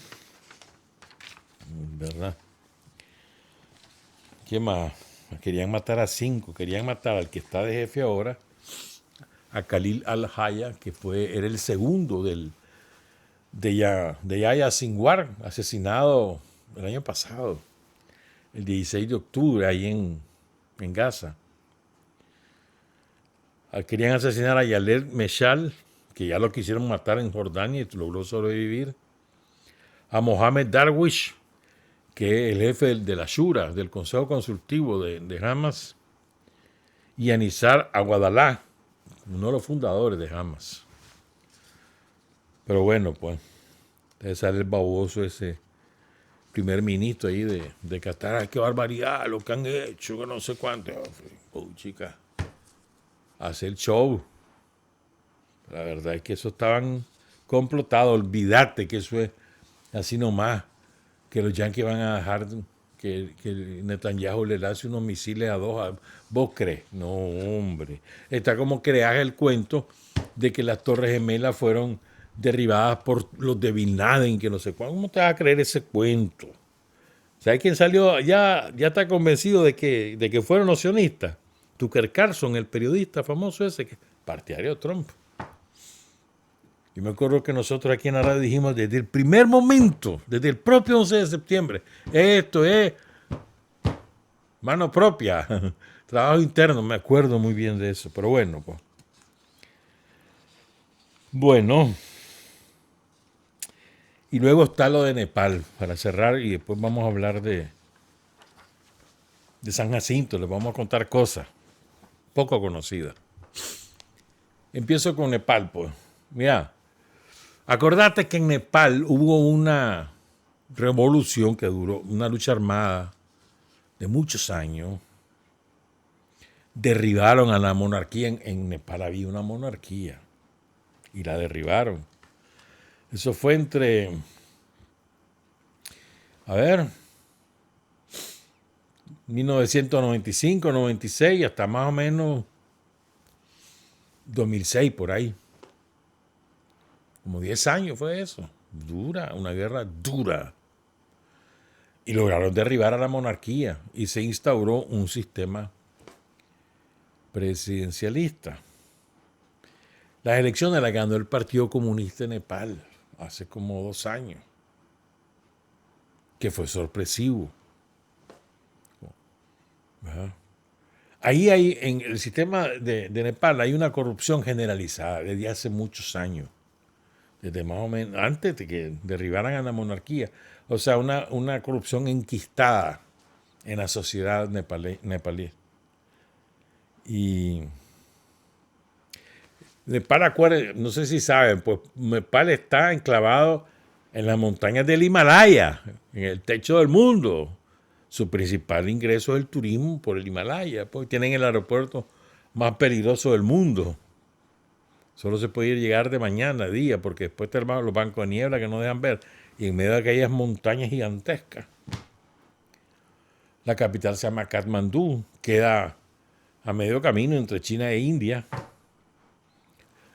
¿Verdad? ¿Qué más? Querían matar a 5. Querían matar al que está de jefe ahora, a Khalil al-Haya, que era el segundo de Yahya Sinwar, asesinado el año pasado, el 16 de octubre, ahí en Gaza. Querían asesinar a Yaled Meshal, que ya lo quisieron matar en Jordania y logró sobrevivir. A Mohamed Darwish, que es el jefe de la Shura, del Consejo Consultivo de Hamas. Y a Nizar Aguadalá, uno de los fundadores de Hamas. Pero bueno, pues, sale el baboso ese primer ministro ahí de Qatar. ¡Ay, qué barbaridad! Lo que han hecho, que no sé cuánto. Oh, chica, hace el show. La verdad es que eso estaban complotados. Olvídate que eso es así nomás, que los yanquis van a dejar que Netanyahu le lance unos misiles a Doha. ¿Vos crees? No, hombre. Está como creas el cuento de que las Torres Gemelas fueron derribadas por los de Bin Laden, que no sé cuándo. ¿Cómo te vas a creer ese cuento? ¿Sabes quién salió? Ya está convencido de que fueron los sionistas. Tucker Carlson, el periodista famoso ese, que partidario de Trump. Yo me acuerdo que nosotros aquí en la radio dijimos desde el primer momento, desde el propio 11 de septiembre, esto es mano propia, trabajo interno, me acuerdo muy bien de eso, pero bueno, pues. Bueno, y luego está lo de Nepal, para cerrar, y después vamos a hablar de San Jacinto, les vamos a contar cosas poco conocidas. Empiezo con Nepal, pues. Mira, acordate que en Nepal hubo una revolución que duró, una lucha armada de muchos años. Derribaron a la monarquía. En Nepal había una monarquía y la derribaron. Eso fue entre, 1995, 96, hasta más o menos 2006, por ahí. Como 10 años fue eso. Dura, una guerra dura. Y lograron derribar a la monarquía y se instauró un sistema presidencialista. Las elecciones las ganó el Partido Comunista de Nepal hace como 2 años, que fue sorpresivo. Ahí hay, en el sistema de Nepal, hay una corrupción generalizada desde hace muchos años. Desde más o menos antes de que derribaran a la monarquía. O sea, una corrupción enquistada en la sociedad nepalí. Y Nepal, no sé si saben, pues Nepal está enclavado en las montañas del Himalaya, en el techo del mundo. Su principal ingreso es el turismo por el Himalaya. Pues tienen el aeropuerto más peligroso del mundo. Solo se puede llegar de mañana a día, porque después están los bancos de niebla que no dejan ver. Y en medio de aquellas montañas gigantescas. La capital se llama Katmandú. Queda a medio camino entre China e India.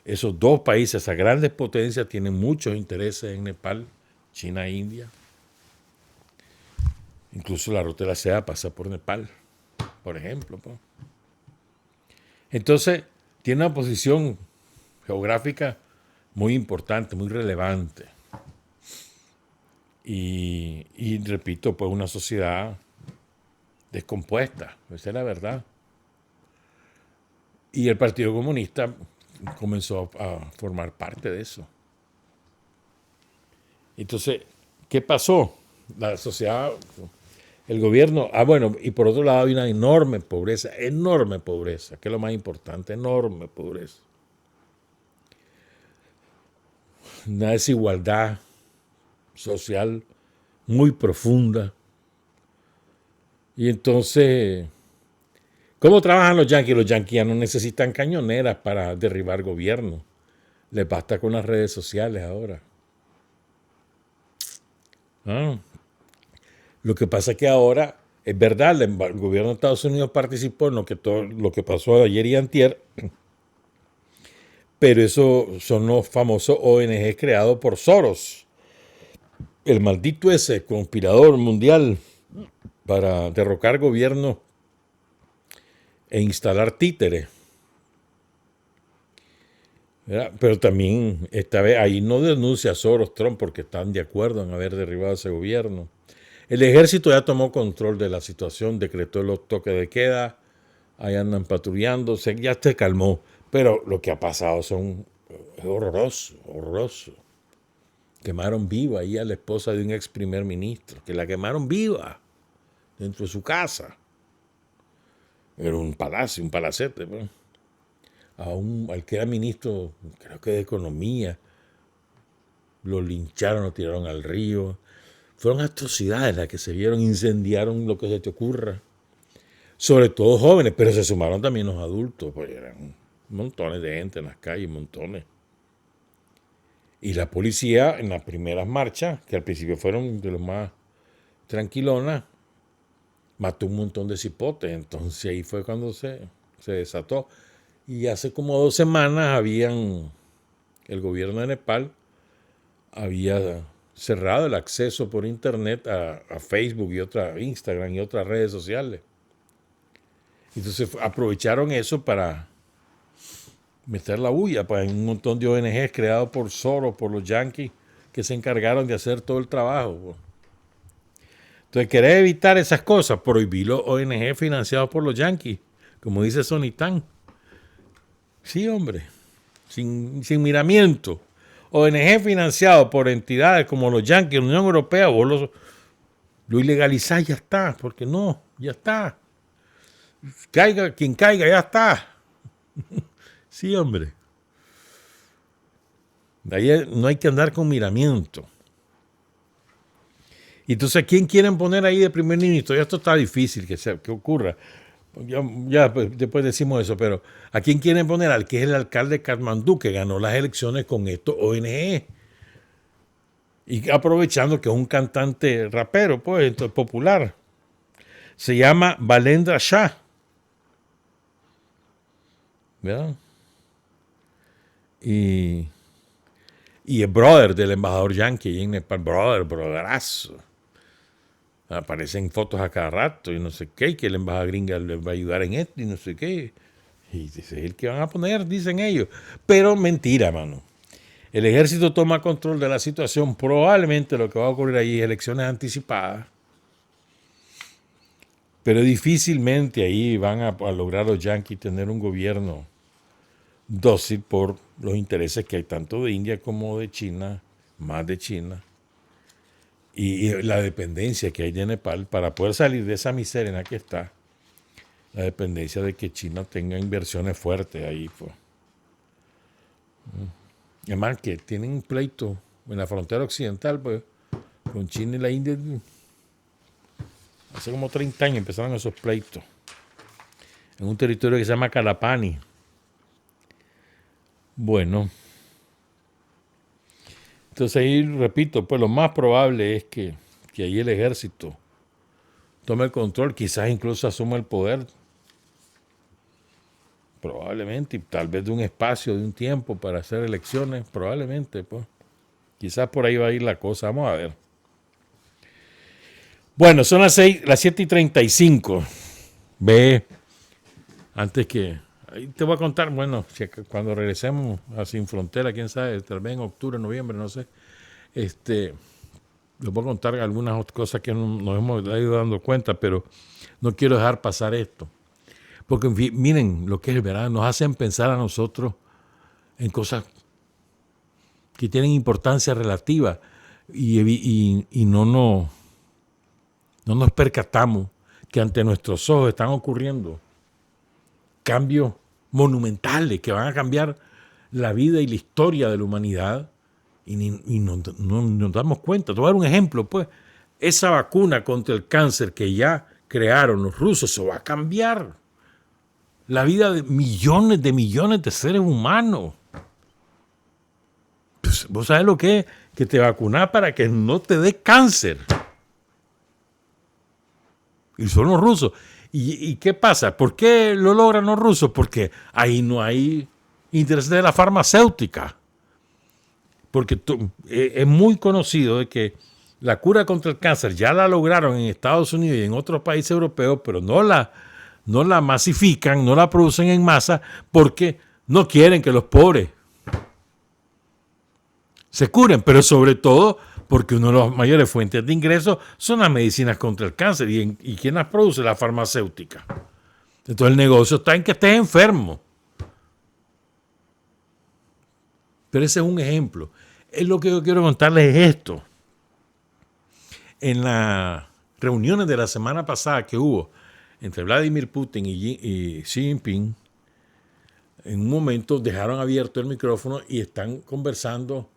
Esos dos países, esas grandes potencias, tienen muchos intereses en Nepal, China e India. Incluso la ruta de la seda pasa por Nepal, por ejemplo. Pues. Entonces, tiene una posición geográfica muy importante, muy relevante. Y repito, pues una sociedad descompuesta, esa es la verdad. Y el Partido Comunista comenzó a formar parte de eso. Entonces, ¿qué pasó? La sociedad, el gobierno, bueno, y por otro lado hay una enorme pobreza, que es lo más importante, enorme pobreza. Una desigualdad social muy profunda. Y entonces, ¿cómo trabajan los yanquis? Los yanquis ya no necesitan cañoneras para derribar gobierno. Les basta con las redes sociales ahora. Lo que pasa es que ahora, es verdad, el gobierno de Estados Unidos participó en lo que pasó ayer y antier, pero esos son los famosos ONG creados por Soros, el maldito ese conspirador mundial para derrocar gobierno e instalar títeres. ¿Verdad? Pero también esta vez ahí no denuncia a Soros Trump porque están de acuerdo en haber derribado ese gobierno. El ejército ya tomó control de la situación, decretó los toques de queda, ahí andan patrullando, ya se calmó. Pero lo que ha pasado es horroroso. Quemaron viva ahí a la esposa de un ex primer ministro, que la quemaron viva dentro de su casa. Era un palacio, un palacete. Pues. Al que era ministro, creo que de Economía, lo lincharon, lo tiraron al río. Fueron atrocidades las que se vieron, incendiaron lo que se te ocurra. Sobre todo jóvenes, pero se sumaron también los adultos, pues eran montones de gente en las calles, montones. Y la policía en las primeras marchas, que al principio fueron de los más tranquilonas, mató un montón de cipotes. Entonces ahí fue cuando se desató. Y hace como 2 semanas el gobierno de Nepal había cerrado el acceso por internet a Facebook y Instagram y otras redes sociales. Entonces aprovecharon eso para meter la bulla, pues hay un montón de ONGs creados por Soros, por los yanquis, que se encargaron de hacer todo el trabajo. Pues. Entonces, querer evitar esas cosas, prohibir los ONG financiados por los yanquis, como dice Sonitán. Sí, hombre, sin miramiento. ONG financiado por entidades como los yanquis, la Unión Europea, vos lo ilegalizáis, ya está, porque no, ya está. Caiga quien caiga, ya está. Sí, hombre. De ahí no hay que andar con miramiento. Entonces, ¿quién quieren poner ahí de primer ministro? Ya esto está difícil que ocurra. Ya después decimos eso, pero ¿a quién quieren poner? Al que es el alcalde de Katmandú, que ganó las elecciones con estos ONG. Y aprovechando que es un cantante rapero, pues, entonces, popular. Se llama Balendra Shah. ¿Verdad? Y es brother del embajador yanqui en Nepal. Brotherazo. Aparecen fotos a cada rato y no sé qué, y que la embajada gringa les va a ayudar en esto y no sé qué. Y es el que van a poner, dicen ellos. Pero mentira, mano. El ejército toma control de la situación. Probablemente lo que va a ocurrir ahí es elecciones anticipadas. Pero difícilmente ahí van a lograr los yanquis tener un gobierno dócil por los intereses que hay tanto de India como de China, más de China. Y la dependencia que hay de Nepal para poder salir de esa miseria en la que está, la dependencia de que China tenga inversiones fuertes ahí. Pues. Además que tienen un pleito en la frontera occidental, pues, con China y la India. Hace como 30 años empezaron esos pleitos. En un territorio que se llama Calapani. Bueno. Entonces ahí, repito, pues lo más probable es que ahí el ejército tome el control, quizás incluso asuma el poder. Probablemente, y tal vez de un espacio, de un tiempo para hacer elecciones, probablemente, pues. Quizás por ahí va a ir la cosa, vamos a ver. Bueno, son las 7:35. Ve, antes que... Ahí te voy a contar, bueno, cuando regresemos a Sin Frontera, quién sabe, tal vez en octubre, noviembre, no sé. Les voy a contar algunas otras cosas que nos hemos ido dando cuenta, pero no quiero dejar pasar esto. Porque miren lo que es el verano, nos hacen pensar a nosotros en cosas que tienen importancia relativa y no nos percatamos que ante nuestros ojos están ocurriendo cambios monumentales que van a cambiar la vida y la historia de la humanidad y no nos damos cuenta. Te voy a dar un ejemplo, pues. Esa vacuna contra el cáncer que ya crearon los rusos, eso va a cambiar la vida de millones de seres humanos. Pues, ¿vos sabés lo que es? Que te vacunás para que no te dé cáncer. Y son los rusos. ¿Y qué pasa? ¿Por qué lo logran los rusos? Porque ahí no hay interés de la farmacéutica. Porque es muy conocido de que la cura contra el cáncer ya la lograron en Estados Unidos y en otros países europeos, pero no la masifican, no la producen en masa porque no quieren que los pobres se curen, pero sobre todo porque una de las mayores fuentes de ingresos son las medicinas contra el cáncer. ¿Y quién las produce? La farmacéutica. Entonces el negocio está en que estés enfermo. Pero ese es un ejemplo. Es lo que yo quiero contarles es esto. En las reuniones de la semana pasada que hubo entre Vladimir Putin y Xi Jinping, en un momento dejaron abierto el micrófono y están conversando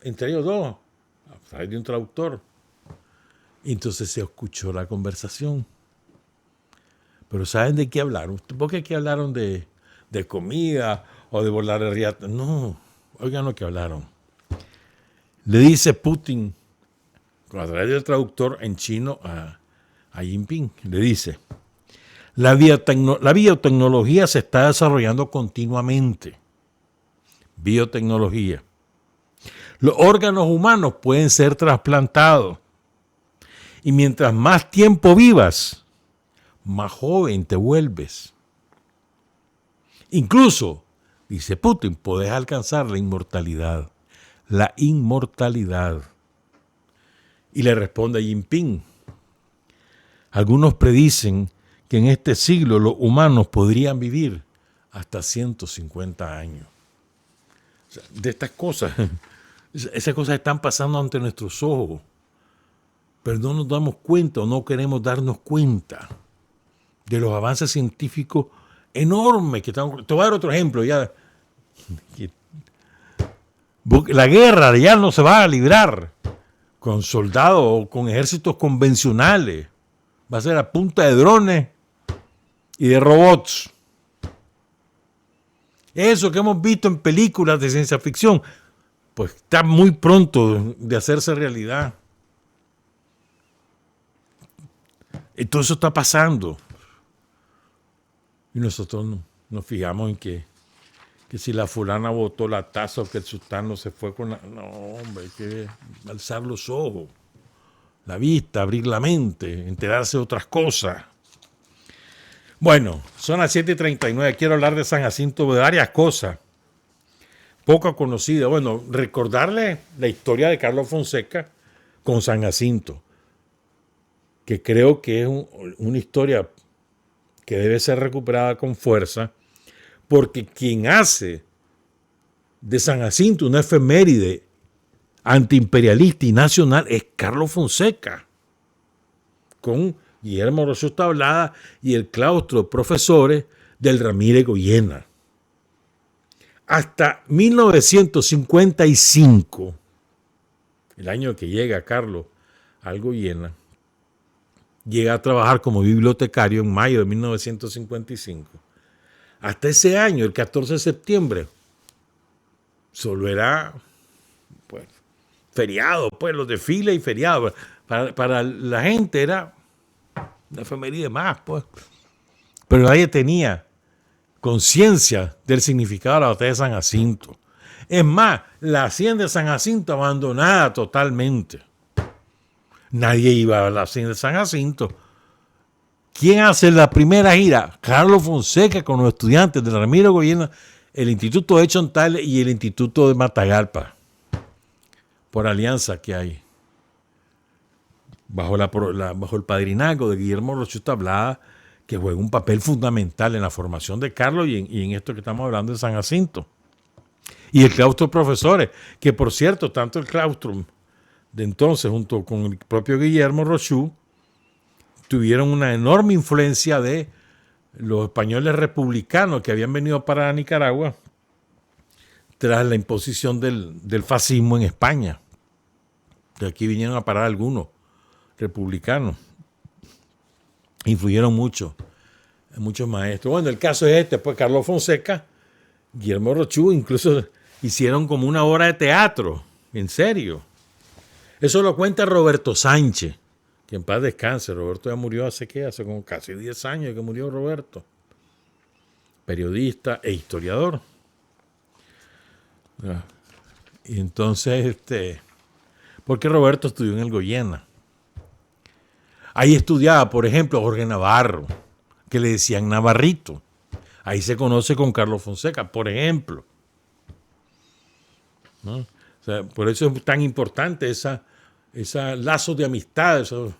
entre ellos dos, a través de un traductor. Y entonces se escuchó la conversación. Pero ¿saben de qué hablaron? ¿Por qué aquí hablaron de comida o de volar el riata? No, oigan lo que hablaron. Le dice Putin, a través del traductor en chino a Jinping, le dice: la biotecnología se está desarrollando continuamente. Biotecnología. Los órganos humanos pueden ser trasplantados. Y mientras más tiempo vivas, más joven te vuelves. Incluso, dice Putin, podés alcanzar la inmortalidad. La inmortalidad. Y le responde a Jinping: algunos predicen que en este siglo los humanos podrían vivir hasta 150 años. O sea, de estas cosas, esas cosas están pasando ante nuestros ojos, pero no nos damos cuenta o no queremos darnos cuenta de los avances científicos enormes que están. Te voy a dar otro ejemplo ya. La guerra ya no se va a librar con soldados o con ejércitos convencionales. Va a ser a punta de drones y de robots. Eso que hemos visto en películas de ciencia ficción, pues está muy pronto de hacerse realidad. Y todo eso está pasando. Y nosotros nos fijamos en que si la fulana botó la taza o que el sultán no se fue con la... No, hombre, hay que alzar los ojos, la vista, abrir la mente, enterarse de otras cosas. Bueno, son las 7:39. Quiero hablar de San Jacinto, de varias cosas poco conocidas. Bueno, recordarle la historia de Carlos Fonseca con San Jacinto, que creo que es una historia que debe ser recuperada con fuerza, porque quien hace de San Jacinto una efeméride antiimperialista y nacional es Carlos Fonseca, con Guillermo Rocío Tablada y el claustro de profesores del Ramírez Goyena. Hasta 1955, el año que llega Carlos al Goyena, llega a trabajar como bibliotecario en mayo de 1955. Hasta ese año, el 14 de septiembre, solo era pues, feriado, pues los desfiles y feriados. Para la gente era una efeméride más, pues. Pero nadie tenía conciencia del significado de la batalla de San Jacinto. Es más, la hacienda de San Jacinto abandonada totalmente. Nadie iba a la hacienda de San Jacinto. ¿Quién hace la primera gira? Carlos Fonseca con los estudiantes de Ramiro Goyena, el Instituto de Chontales y el Instituto de Matagalpa, por alianza que hay. Bajo el padrinazgo de Guillermo Rochú Tablada, que juega un papel fundamental en la formación de Carlos y en esto que estamos hablando de San Jacinto. Y el claustro de profesores, que por cierto, tanto el claustro de entonces, junto con el propio Guillermo Rochú, tuvieron una enorme influencia de los españoles republicanos que habían venido para Nicaragua tras la imposición del fascismo en España. De aquí vinieron a parar algunos republicanos. Influyeron mucho en muchos maestros. Bueno, el caso es pues Carlos Fonseca, Guillermo Rochú, incluso hicieron como una obra de teatro, en serio. Eso lo cuenta Roberto Sánchez, que en paz descanse. Roberto ya murió hace como casi 10 años que murió Roberto. Periodista e historiador. Y entonces, porque Roberto estudió en el Goyena. Ahí estudiaba, por ejemplo, Jorge Navarro, que le decían Navarrito. Ahí se conoce con Carlos Fonseca, por ejemplo. ¿No? O sea, por eso es tan importante esa lazos de amistad, esas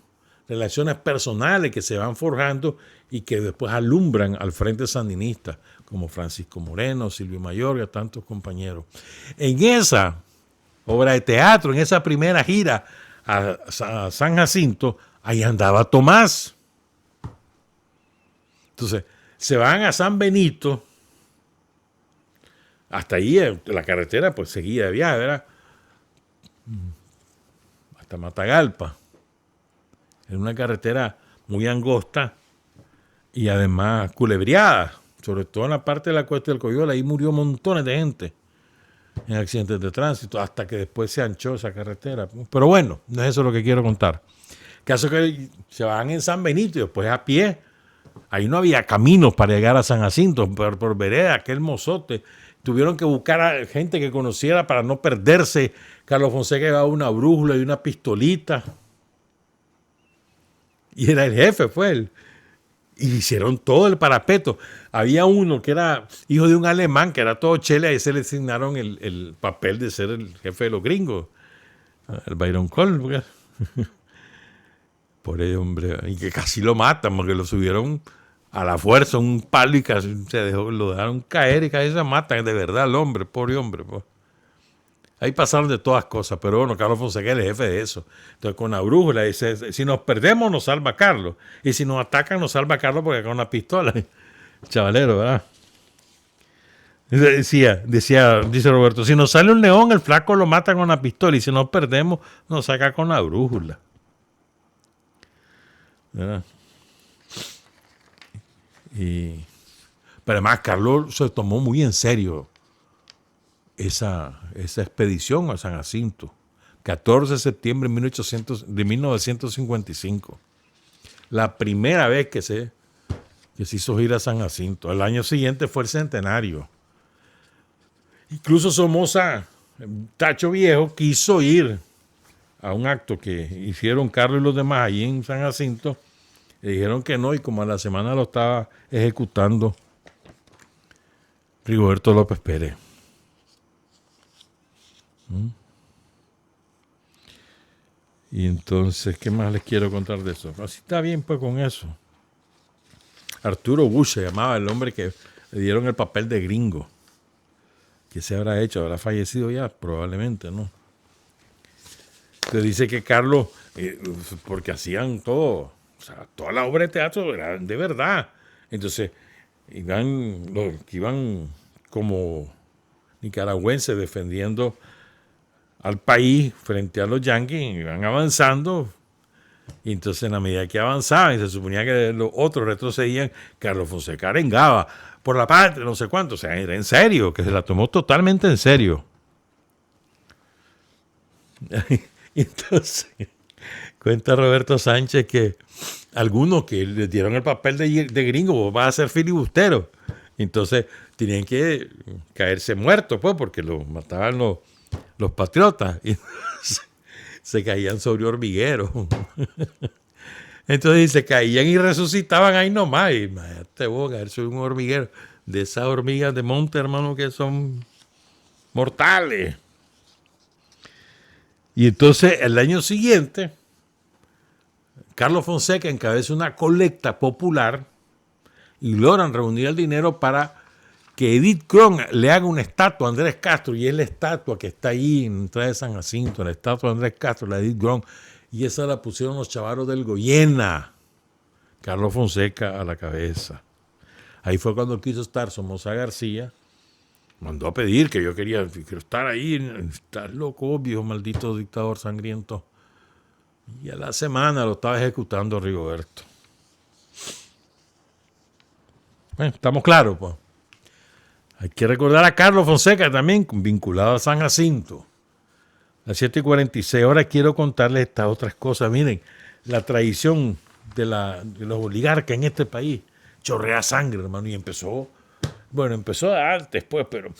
relaciones personales que se van forjando y que después alumbran al Frente Sandinista, como Francisco Moreno, Silvio Mayorga, tantos compañeros. En esa obra de teatro, en esa primera gira a San Jacinto, ahí andaba Tomás. Entonces, se van a San Benito. Hasta ahí la carretera pues seguía de viaje, ¿verdad? Hasta Matagalpa. Era una carretera muy angosta y además culebreada, sobre todo en la parte de la Cuesta del Coyola. Ahí murió montones de gente en accidentes de tránsito, hasta que después se anchó esa carretera. Pero bueno, no es eso lo que quiero contar. Caso que se van en San Benito y después a pie. Ahí no había caminos para llegar a San Jacinto, por vereda, aquel mozote. Tuvieron que buscar a gente que conociera para no perderse. Carlos Fonseca llevaba una brújula y una pistolita. Y era el jefe, fue él. Y hicieron todo el parapeto. Había uno que era hijo de un alemán, que era todo chele, ahí se le asignaron el papel de ser el jefe de los gringos. El Byron Cole. Por el hombre. Y que casi lo matan, porque lo subieron a la fuerza, un palo, y casi lo dejaron caer y casi se matan. De verdad, el hombre, pobre hombre. Pues. Ahí pasaron de todas cosas, pero bueno, Carlos Fonseca es el jefe de eso. Entonces, con la brújula, dice, si nos perdemos, nos salva Carlos. Y si nos atacan, nos salva Carlos porque con una pistola. Chavalero, ¿verdad? Dice Roberto, si nos sale un león, el flaco lo mata con una pistola. Y si nos perdemos, nos saca con la brújula. ¿Verdad? Pero además, Carlos se tomó muy en serio esa expedición a San Jacinto, 14 de septiembre de 1955. La primera vez que se hizo gira a San Jacinto. El año siguiente fue el centenario. Incluso Somoza, Tacho Viejo, quiso ir a un acto que hicieron Carlos y los demás allí en San Jacinto. Le dijeron que no, y como a la semana lo estaba ejecutando Rigoberto López Pérez. Y entonces, ¿qué más les quiero contar de eso? Así está bien pues con eso. Arturo Bush se llamaba el hombre que le dieron el papel de gringo. ¿Qué se habrá hecho? ¿Habrá fallecido ya? Probablemente, ¿no? Se dice que Carlos, porque hacían todo, o sea, toda la obra de teatro era de verdad. Entonces, iban como nicaragüenses defendiendo al país frente a los yanquis, iban avanzando, y entonces en la medida que avanzaban y se suponía que los otros retrocedían, Carlos Fonseca arengaba por la patria, no sé cuánto, o sea, era en serio, que se la tomó totalmente en serio. Y entonces cuenta Roberto Sánchez que algunos que le dieron el papel de gringo, vos vas a ser filibustero, entonces tenían que caerse muertos, pues, porque los mataban los patriotas y se caían sobre hormigueros. Entonces se caían y resucitaban ahí nomás. Y imagínate vos caerse sobre un hormiguero de esas hormigas de monte, hermano, que son mortales. Y entonces el año siguiente, Carlos Fonseca encabeza una colecta popular y logran reunir el dinero para que Edith Cron le haga una estatua a Andrés Castro, y es la estatua que está ahí en la entrada de San Jacinto, la estatua de Andrés Castro, la Edith Cron, y esa la pusieron los chavaros del Goyena, Carlos Fonseca a la cabeza. Ahí fue cuando quiso estar Somoza García, mandó a pedir que quiero estar ahí, estás loco, viejo maldito dictador sangriento, y a la semana lo estaba ejecutando Rigoberto. Bueno, estamos claros, pues. Hay que recordar a Carlos Fonseca también, vinculado a San Jacinto. A las 7:46. Ahora quiero contarles estas otras cosas. Miren, la tradición de los oligarcas en este país chorrea sangre, hermano. Y empezó de antes, pues, pero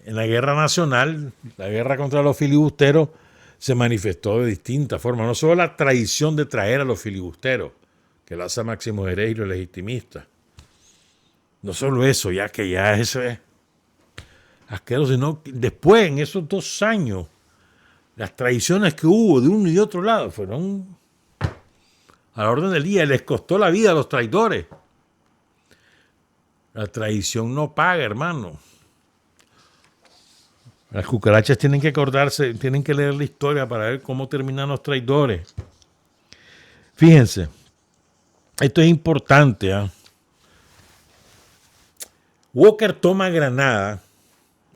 en la guerra nacional, la guerra contra los filibusteros, se manifestó de distintas formas. No solo la tradición de traer a los filibusteros, que lo hace Máximo Jerez y los legitimistas. No solo eso, ya eso es asqueroso, sino que después, en esos 2 años, las traiciones que hubo de uno y otro lado fueron a la orden del día. Les costó la vida a los traidores. La traición no paga, hermano. Las cucarachas tienen que acordarse, tienen que leer la historia para ver cómo terminan los traidores. Fíjense, esto es importante, ¿ah? Walker toma Granada.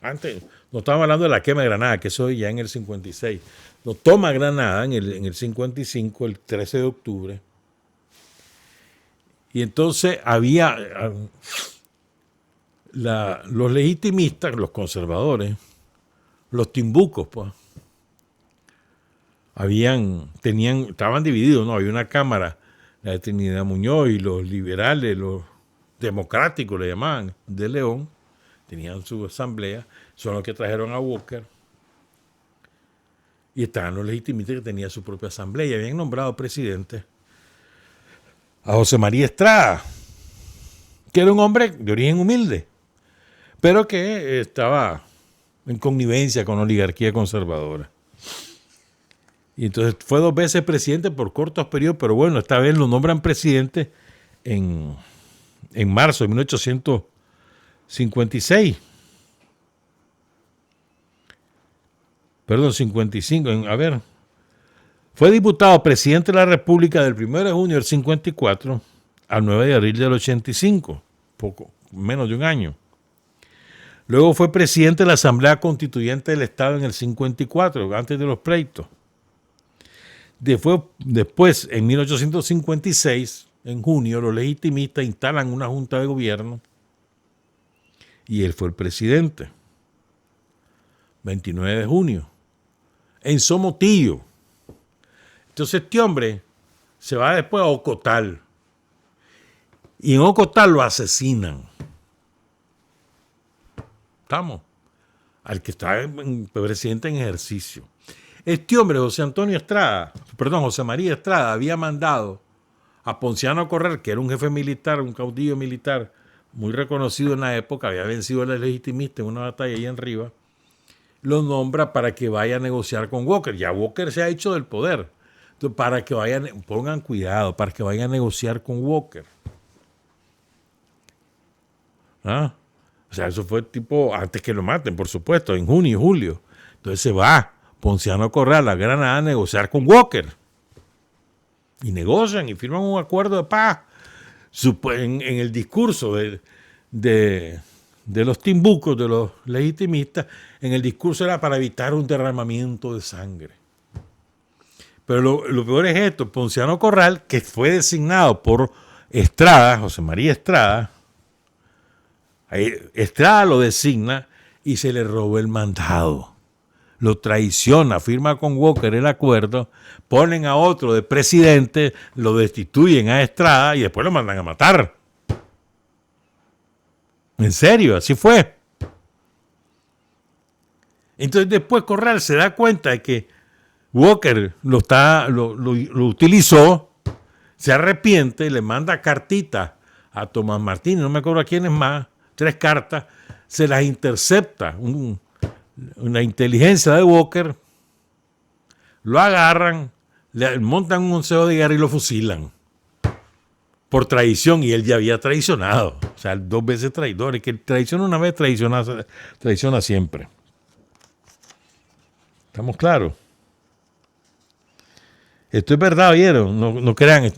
Antes, no estamos hablando de la quema de Granada, que eso ya en el 56. Lo toma Granada en el 55, el 13 de octubre. Y entonces había los legitimistas, los conservadores, los timbucos, pues, estaban divididos, ¿no? Había una cámara, la de Trinidad Muñoz, y los liberales, los democráticos le llamaban, de León, tenían su asamblea, son los que trajeron a Walker, y estaban los legitimistas que tenían su propia asamblea, y habían nombrado presidente a José María Estrada, que era un hombre de origen humilde, pero que estaba en connivencia con la oligarquía conservadora. Y entonces fue 2 veces presidente por cortos periodos, pero bueno, esta vez lo nombran presidente en marzo de 1856. Perdón, 55. Fue diputado presidente de la República del 1 de junio del 54 al 9 de abril del 85, poco menos de un año. Luego fue presidente de la Asamblea Constituyente del Estado en el 54, antes de los pleitos. Después, en 1856, en junio, los legitimistas instalan una junta de gobierno y él fue el presidente. 29 de junio, en Somotillo. Entonces este hombre se va después a Ocotal y en Ocotal lo asesinan. ¿Estamos? Al que está presidente en ejercicio. Este hombre, José María Estrada, había mandado a Ponciano Correr, que era un jefe militar, un caudillo militar muy reconocido en la época, había vencido a los legitimistas en una batalla ahí en Rivas, lo nombra para que vaya a negociar con Walker. Ya Walker se ha hecho del poder. Entonces, para que pongan cuidado, para que vayan a negociar con Walker. ¿Ah? O sea, eso fue tipo, antes que lo maten, por supuesto, en junio y julio. Entonces se va Ponciano Correa a la Granada a negociar con Walker. Y negocian y firman un acuerdo de paz. En el discurso de los timbucos, de los legitimistas, en el discurso era para evitar un derramamiento de sangre. Pero lo peor es esto, Ponciano Corral, que fue designado por Estrada, José María Estrada, Estrada lo designa y se le robó el mandado. Lo traiciona, firma con Walker el acuerdo, ponen a otro de presidente, lo destituyen a Estrada y después lo mandan a matar. En serio, así fue. Entonces después Corral se da cuenta de que Walker lo utilizó, se arrepiente, le manda cartitas a Tomás Martínez, no me acuerdo a quién es más, 3 cartas, se las intercepta una inteligencia de Walker, lo agarran, le montan un consejo de guerra y lo fusilan por traición, y él ya había traicionado, o sea, 2 veces traidor. El que traiciona una vez, traiciona siempre. ¿Estamos claros? Esto es verdad, ¿vieron? No crean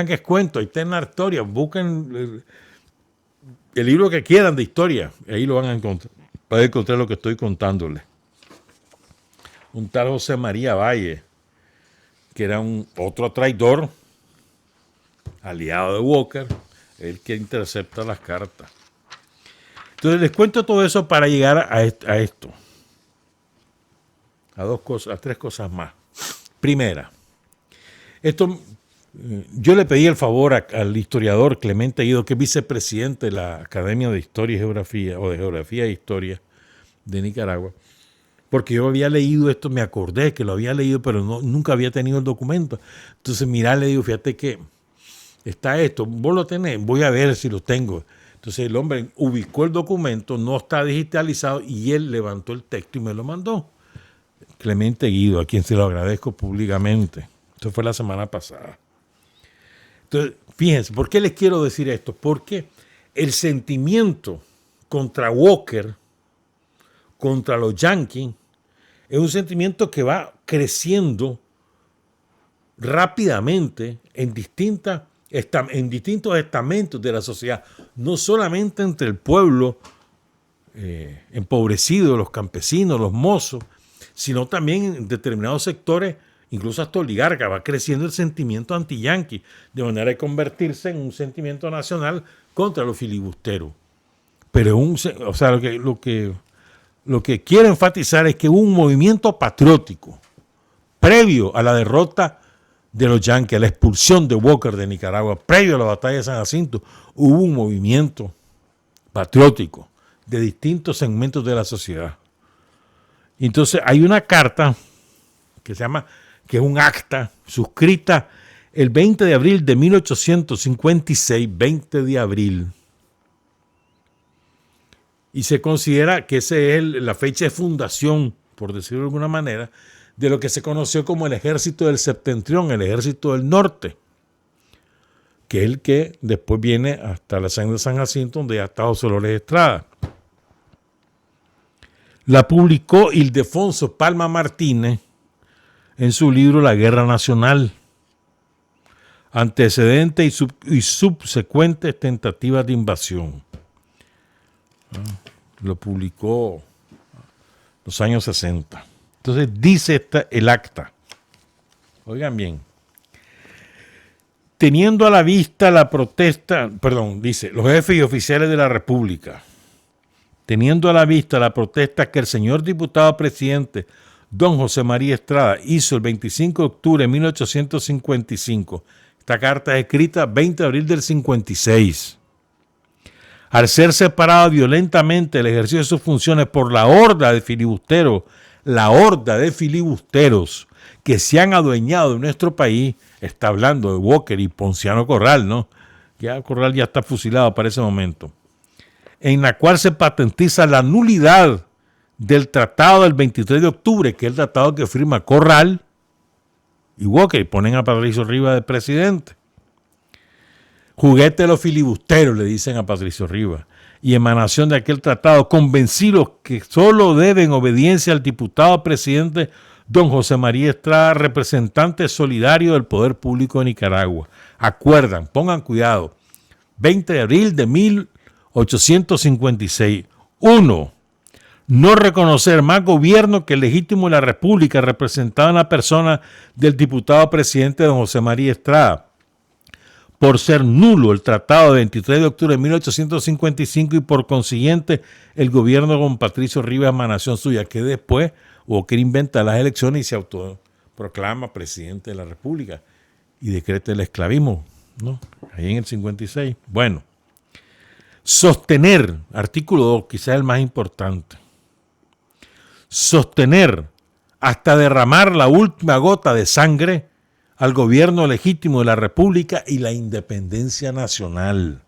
que es cuento, ahí está en la historia, busquen el libro que quieran de historia, ahí lo van a encontrar. Para encontrar lo que estoy contándole. Un tal José María Valle, que era otro traidor, aliado de Walker, el que intercepta las cartas. Entonces les cuento todo eso para llegar a esto. A 3 cosas más. Primera, yo le pedí el favor al historiador Clemente Guido, que es vicepresidente de la Academia de Historia y Geografía, o de Geografía e Historia de Nicaragua, porque yo había leído esto, me acordé que lo había leído, pero nunca había tenido el documento. Entonces, mirá, le digo, fíjate que está esto, vos lo tenés, voy a ver si lo tengo. Entonces el hombre ubicó el documento, no está digitalizado, y él levantó el texto y me lo mandó. Clemente Guido, a quien se lo agradezco públicamente. Esto fue la semana pasada. Entonces, fíjense, ¿por qué les quiero decir esto? Porque el sentimiento contra Walker, contra los yanquis, es un sentimiento que va creciendo rápidamente en distintos estamentos de la sociedad, no solamente entre el pueblo empobrecido, los campesinos, los mozos, sino también en determinados sectores, incluso hasta oligarca, va creciendo el sentimiento anti-yanqui, de manera de convertirse en un sentimiento nacional contra los filibusteros. Pero lo que quiero enfatizar es que hubo un movimiento patriótico previo a la derrota de los yanquis, a la expulsión de Walker de Nicaragua, previo a la batalla de San Jacinto. Hubo un movimiento patriótico de distintos segmentos de la sociedad. Entonces hay una carta que es un acta suscrita el 20 de abril de 1856, 20 de abril. Y se considera que esa es la fecha de fundación, por decirlo de alguna manera, de lo que se conoció como el Ejército del Septentrión, el Ejército del Norte, que es el que después viene hasta la hacienda de San Jacinto, donde ya está José Lores Estrada. La publicó Ildefonso Palma Martínez en su libro La Guerra Nacional, antecedentes y subsecuentes tentativas de invasión. Lo publicó en los años 60. Entonces dice el acta. Oigan bien. Teniendo a la vista la protesta, dice, los jefes y oficiales de la República, teniendo a la vista la protesta que el señor diputado presidente don José María Estrada hizo el 25 de octubre de 1855, esta carta es escrita 20 de abril del 56, al ser separado violentamente el ejercicio de sus funciones por la horda de filibusteros que se han adueñado de nuestro país, está hablando de Walker y Ponciano Corral, ¿no? Ya Corral ya está fusilado para ese momento, en la cual se patentiza la nulidad del tratado del 23 de octubre, que es el tratado que firma Corral y Walker, y ponen a Patricio Rivas de presidente. Juguete de los filibusteros, le dicen a Patricio Rivas, y emanación de aquel tratado, convencidos que solo deben obediencia al diputado presidente don José María Estrada, representante solidario del poder público de Nicaragua. Acuerdan, pongan cuidado, 20 de abril de 1856, 1. No reconocer más gobierno que el legítimo de la República, representado en la persona del diputado presidente don José María Estrada, por ser nulo el tratado de 23 de octubre de 1855 y por consiguiente el gobierno con Patricio Rivas emanación suya, que después hubo que inventar las elecciones y se autoproclama presidente de la República y decreta el esclavismo, ¿no? Ahí en el 56. Bueno, sostener, artículo 2, quizás el más importante. Sostener hasta derramar la última gota de sangre al gobierno legítimo de la República y la independencia nacional.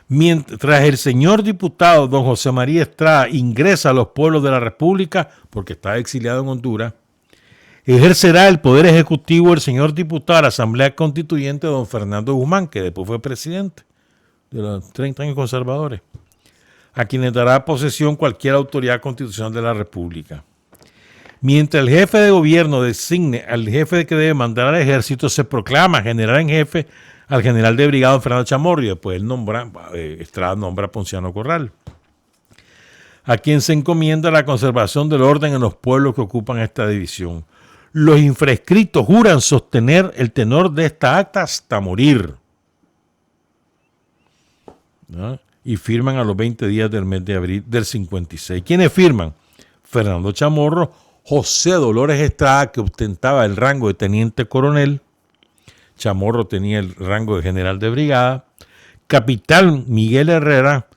Mientras el señor diputado don José María Estrada ingresa a los pueblos de la República, porque está exiliado en Honduras, ejercerá el poder ejecutivo el señor diputado de la Asamblea Constituyente don Fernando Guzmán, que después fue presidente de los 30 años conservadores, a quienes dará posesión cualquier autoridad constitucional de la República. Mientras el jefe de gobierno designe al jefe que debe mandar al ejército, se proclama general en jefe al general de brigada Fernando Chamorro, y después Estrada nombra a Ponciano Corral, a quien se encomienda la conservación del orden en los pueblos que ocupan esta división. Los infrascritos juran sostener el tenor de esta acta hasta morir, ¿no? Y firman a los 20 días del mes de abril del 56. ¿Quiénes firman? Fernando Chamorro, José Dolores Estrada, que ostentaba el rango de teniente coronel, Chamorro tenía el rango de general de brigada, capitán Miguel Herrera,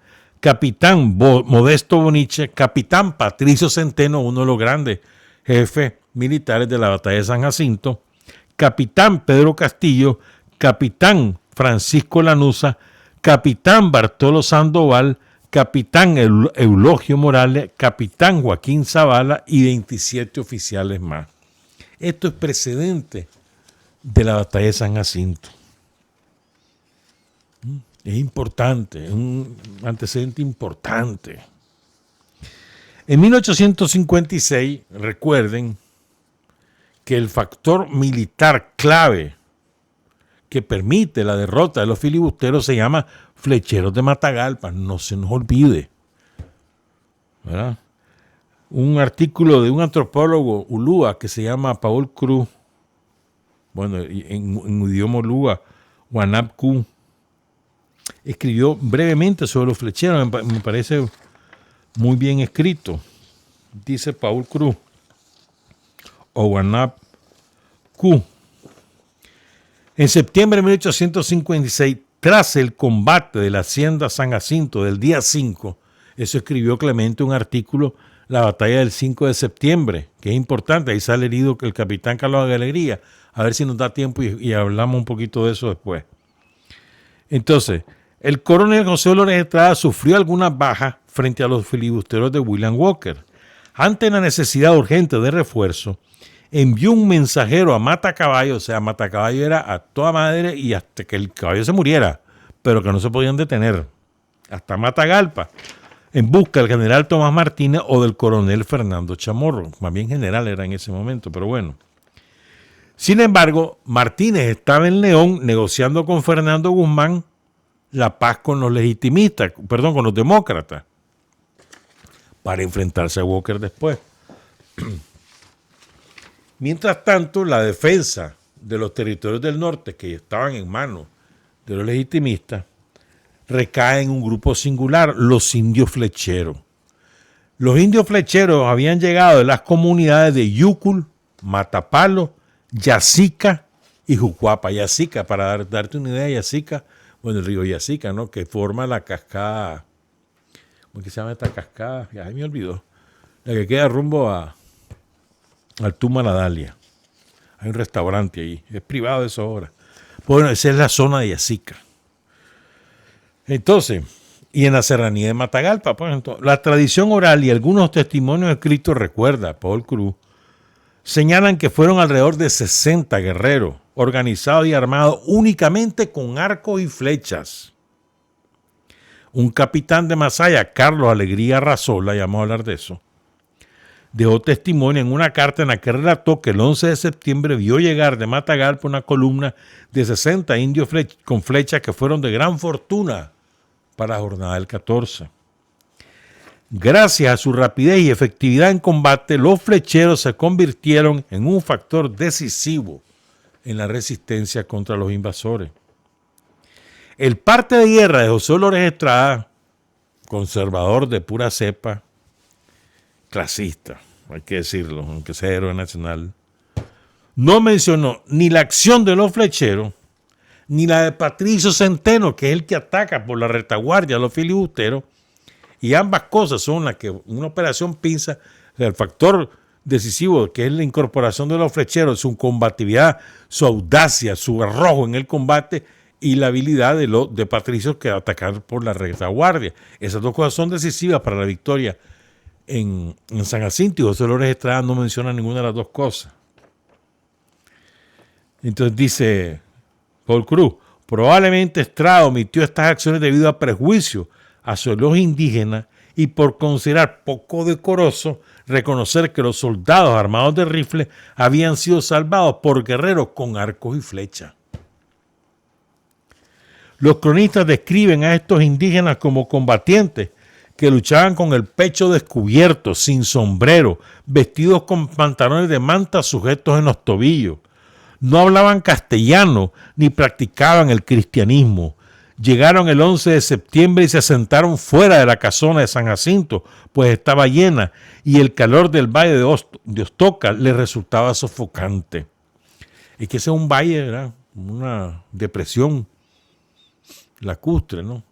capitán Modesto Boniche, capitán Patricio Centeno, uno de los grandes jefes militares de la batalla de San Jacinto, capitán Pedro Castillo, capitán Francisco Lanuza, capitán Bartolo Sandoval, capitán Eulogio Morales, capitán Joaquín Zavala y 27 oficiales más. Esto es precedente de la batalla de San Jacinto. Es importante, es un antecedente importante. En 1856, recuerden que el factor militar clave que permite la derrota de los filibusteros se llama Flecheros de Matagalpa, no se nos olvide, ¿verdad? Un artículo de un antropólogo ulúa que se llama Paul Cruz, bueno, en idioma ulúa, Wanapku, escribió brevemente sobre los flecheros, me parece muy bien escrito. Dice Paul Cruz, o Wanapku. En septiembre de 1856, tras el combate de la hacienda San Jacinto del día 5, eso escribió Clemente un artículo, la batalla del 5 de septiembre, que es importante, ahí sale herido el capitán Carlos Alegría, a ver si nos da tiempo y hablamos un poquito de eso después. Entonces, el coronel José Dolores Estrada sufrió algunas bajas frente a los filibusteros de William Walker. Ante la necesidad urgente de refuerzo, envió un mensajero a Matacaballo, o sea, Matacaballo era a toda madre y hasta que el caballo se muriera, pero que no se podían detener, hasta Matagalpa, en busca del general Tomás Martínez o del coronel Fernando Chamorro, más bien general era en ese momento, pero bueno. Sin embargo, Martínez estaba en León negociando con Fernando Guzmán la paz con los legitimistas, perdón, con los demócratas, para enfrentarse a Walker después. Mientras tanto, la defensa de los territorios del norte, que estaban en manos de los legitimistas, recae en un grupo singular, los indios flecheros. Los indios flecheros habían llegado de las comunidades de Yúcul, Matapalo, Yacica y Jucuapa. Yacica, para darte una idea, Yacica, bueno, el río Yacica, ¿no? Que forma la cascada, ¿cómo que se llama esta cascada? Ya me olvidó. La que queda rumbo al Tuma La Dalia. Hay un restaurante ahí, es privado de eso ahora. Bueno, esa es la zona de Yacica. Entonces, y en la serranía de Matagalpa, pues, entonces, la tradición oral y algunos testimonios escritos, recuerda Paul Cruz, señalan que fueron alrededor de 60 guerreros, organizados y armados únicamente con arcos y flechas. Un capitán de Masaya, Carlos Alegría Razola, ya vamos a hablar de eso, dejó testimonio en una carta en la que relató que el 11 de septiembre vio llegar de Matagalpa una columna de 60 indios con flechas que fueron de gran fortuna para la jornada del 14. Gracias a su rapidez y efectividad en combate, los flecheros se convirtieron en un factor decisivo en la resistencia contra los invasores. El parte de guerra de José Dolores Estrada, conservador de pura cepa, clasista, hay que decirlo, aunque sea héroe nacional, no mencionó ni la acción de los flecheros, ni la de Patricio Centeno, que es el que ataca por la retaguardia a los filibusteros, y ambas cosas son las que una operación pinza, el factor decisivo que es la incorporación de los flecheros, su combatividad, su audacia, su arrojo en el combate y la habilidad de Patricio que atacar por la retaguardia. Esas dos cosas son decisivas para la victoria en San Jacinto, y José Dolores Estrada no menciona ninguna de las dos cosas. Entonces dice Paul Cruz, probablemente Estrada omitió estas acciones debido a prejuicios hacia los indígenas y por considerar poco decoroso reconocer que los soldados armados de rifles habían sido salvados por guerreros con arcos y flechas. Los cronistas describen a estos indígenas como combatientes que luchaban con el pecho descubierto, sin sombrero, vestidos con pantalones de manta sujetos en los tobillos. No hablaban castellano ni practicaban el cristianismo. Llegaron el 11 de septiembre y se asentaron fuera de la casona de San Jacinto, pues estaba llena y el calor del valle de Ostoca les resultaba sofocante. Es que ese es un valle, ¿verdad? Una depresión lacustre, ¿no?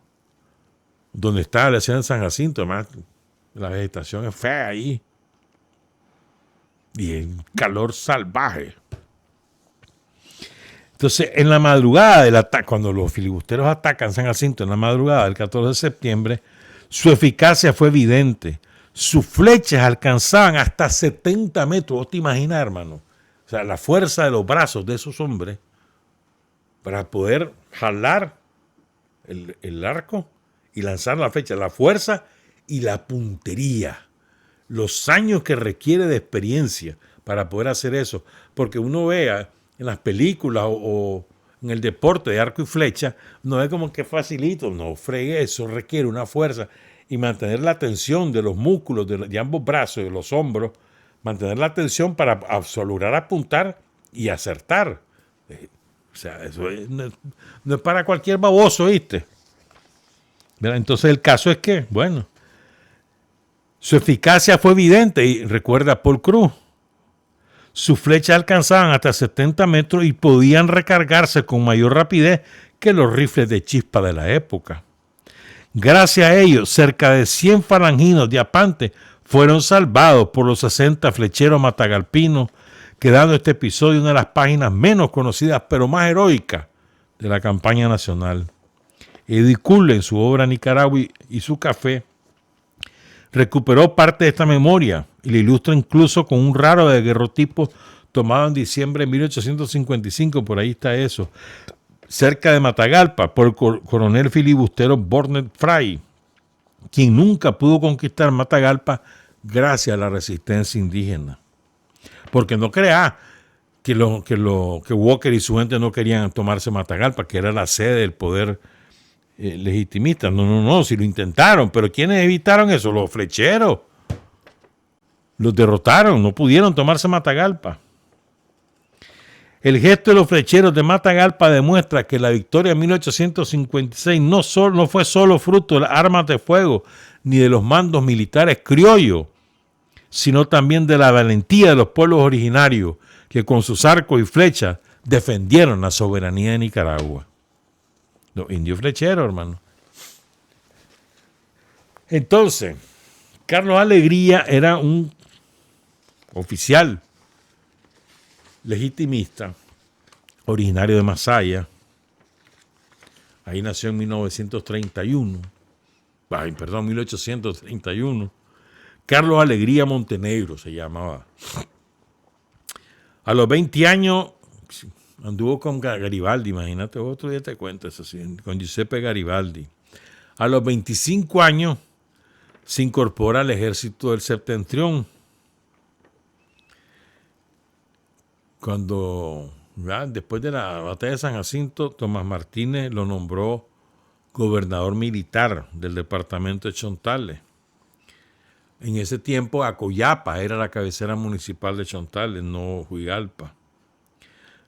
Donde está la ciudad de San Jacinto, además la vegetación es fea ahí y el calor salvaje. Entonces, en la madrugada del ataque, cuando los filibusteros atacan San Jacinto en la madrugada del 14 de septiembre, su eficacia fue evidente. Sus flechas alcanzaban hasta 70 metros. ¿Vos te imaginas, hermano? O sea, la fuerza de los brazos de esos hombres para poder jalar el arco y lanzar la flecha. La fuerza y la puntería. Los años que requiere de experiencia para poder hacer eso. Porque uno vea en las películas o en el deporte de arco y flecha, no es como que facilito, no fregue, eso requiere una fuerza y mantener la tensión de los músculos de ambos brazos y de los hombros, mantener la tensión para lograr apuntar y acertar. O sea, eso no es para cualquier baboso, ¿viste? Entonces el caso es que, bueno, su eficacia fue evidente y recuerda Paul Cruz. Sus flechas alcanzaban hasta 70 metros y podían recargarse con mayor rapidez que los rifles de chispa de la época. Gracias a ellos, cerca de 100 falanginos de Apante fueron salvados por los 60 flecheros matagalpinos, quedando este episodio una de las páginas menos conocidas pero más heroicas de la campaña nacional. Eddy Curle, en su obra Nicaragua y su café, recuperó parte de esta memoria y la ilustra incluso con un raro daguerrotipo tomado en diciembre de 1855, por ahí está eso, cerca de Matagalpa, por el coronel filibustero Bornet Fray, quien nunca pudo conquistar Matagalpa gracias a la resistencia indígena. Porque no crea que Walker y su gente no querían tomarse Matagalpa, que era la sede del poder legitimista. No, si lo intentaron, pero ¿quiénes evitaron eso? Los flecheros. Los derrotaron, no pudieron tomarse Matagalpa. El gesto de los flecheros de Matagalpa demuestra que la victoria de 1856 no fue solo fruto de las armas de fuego ni de los mandos militares criollos, sino también de la valentía de los pueblos originarios que con sus arcos y flechas defendieron la soberanía de Nicaragua. Los indios flecheros, hermano. Entonces, Carlos Alegría era un oficial legitimista, originario de Masaya. Ahí nació en 1831. Carlos Alegría Montenegro se llamaba. A los 20 años anduvo con Garibaldi, imagínate, otro día te cuento eso, con Giuseppe Garibaldi. A los 25 años se incorpora al ejército del Septentrión. Cuando, después de la batalla de San Jacinto, Tomás Martínez lo nombró gobernador militar del departamento de Chontales. En ese tiempo Acoyapa era la cabecera municipal de Chontales, no Juigalpa.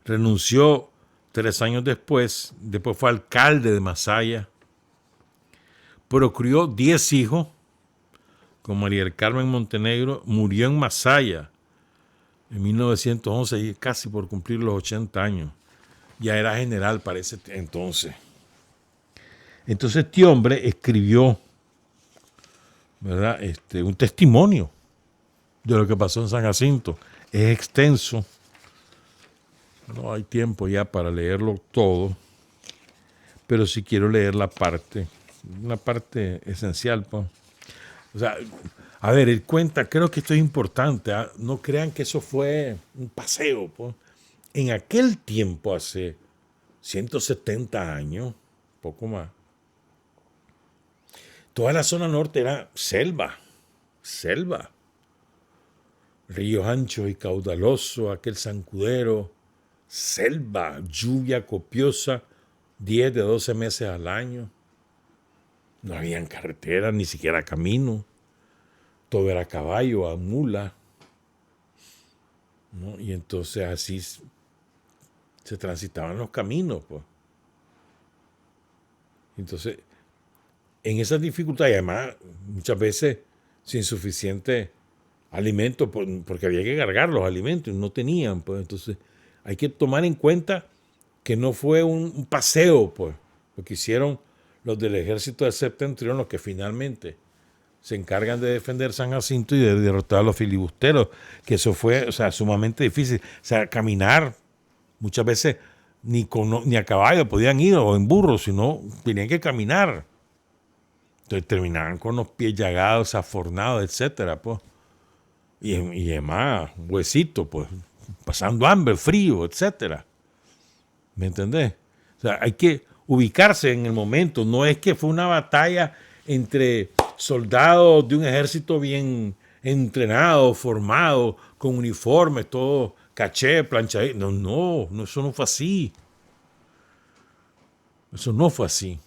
Renunció 3 años después fue alcalde de Masaya, pero crió 10 hijos, con María del Carmen Montenegro, murió en Masaya en 1911, y casi por cumplir los 80 años. Ya era general para ese entonces. Entonces este hombre escribió, ¿verdad? Un testimonio de lo que pasó en San Jacinto. Es extenso. No hay tiempo ya para leerlo todo, pero sí quiero leer una parte esencial, pues. O sea, a ver, él cuenta, creo que esto es importante, ¿eh? No crean que eso fue un paseo, pues. En aquel tiempo, hace 170 años, poco más, toda la zona norte era selva. Ríos anchos y caudalosos, aquel zancudero, selva, lluvia copiosa, 10 de 12 meses al año. No habían carreteras, ni siquiera camino. Todo era caballo, a mula, ¿no? Y entonces así se transitaban los caminos, pues. Entonces, en esas dificultades, además, muchas veces sin suficiente alimento, porque había que cargar los alimentos y no tenían, pues. Entonces, hay que tomar en cuenta que no fue un paseo, pues, lo que hicieron los del ejército del septentrión, los que finalmente se encargan de defender San Jacinto y de derrotar a los filibusteros, que eso fue, o sea, sumamente difícil. O sea, caminar, muchas veces ni a caballo podían ir o en burro, sino tenían que caminar. Entonces terminaban con los pies llagados, afornados, etcétera, pues. Y además, huesitos, pues, pasando hambre, frío, etcétera. ¿Me entendés? O sea, hay que ubicarse en el momento. No es que fue una batalla entre soldados de un ejército bien entrenado, formado, con uniformes, todo caché, planchadito. No, eso no fue así. Eso no fue así.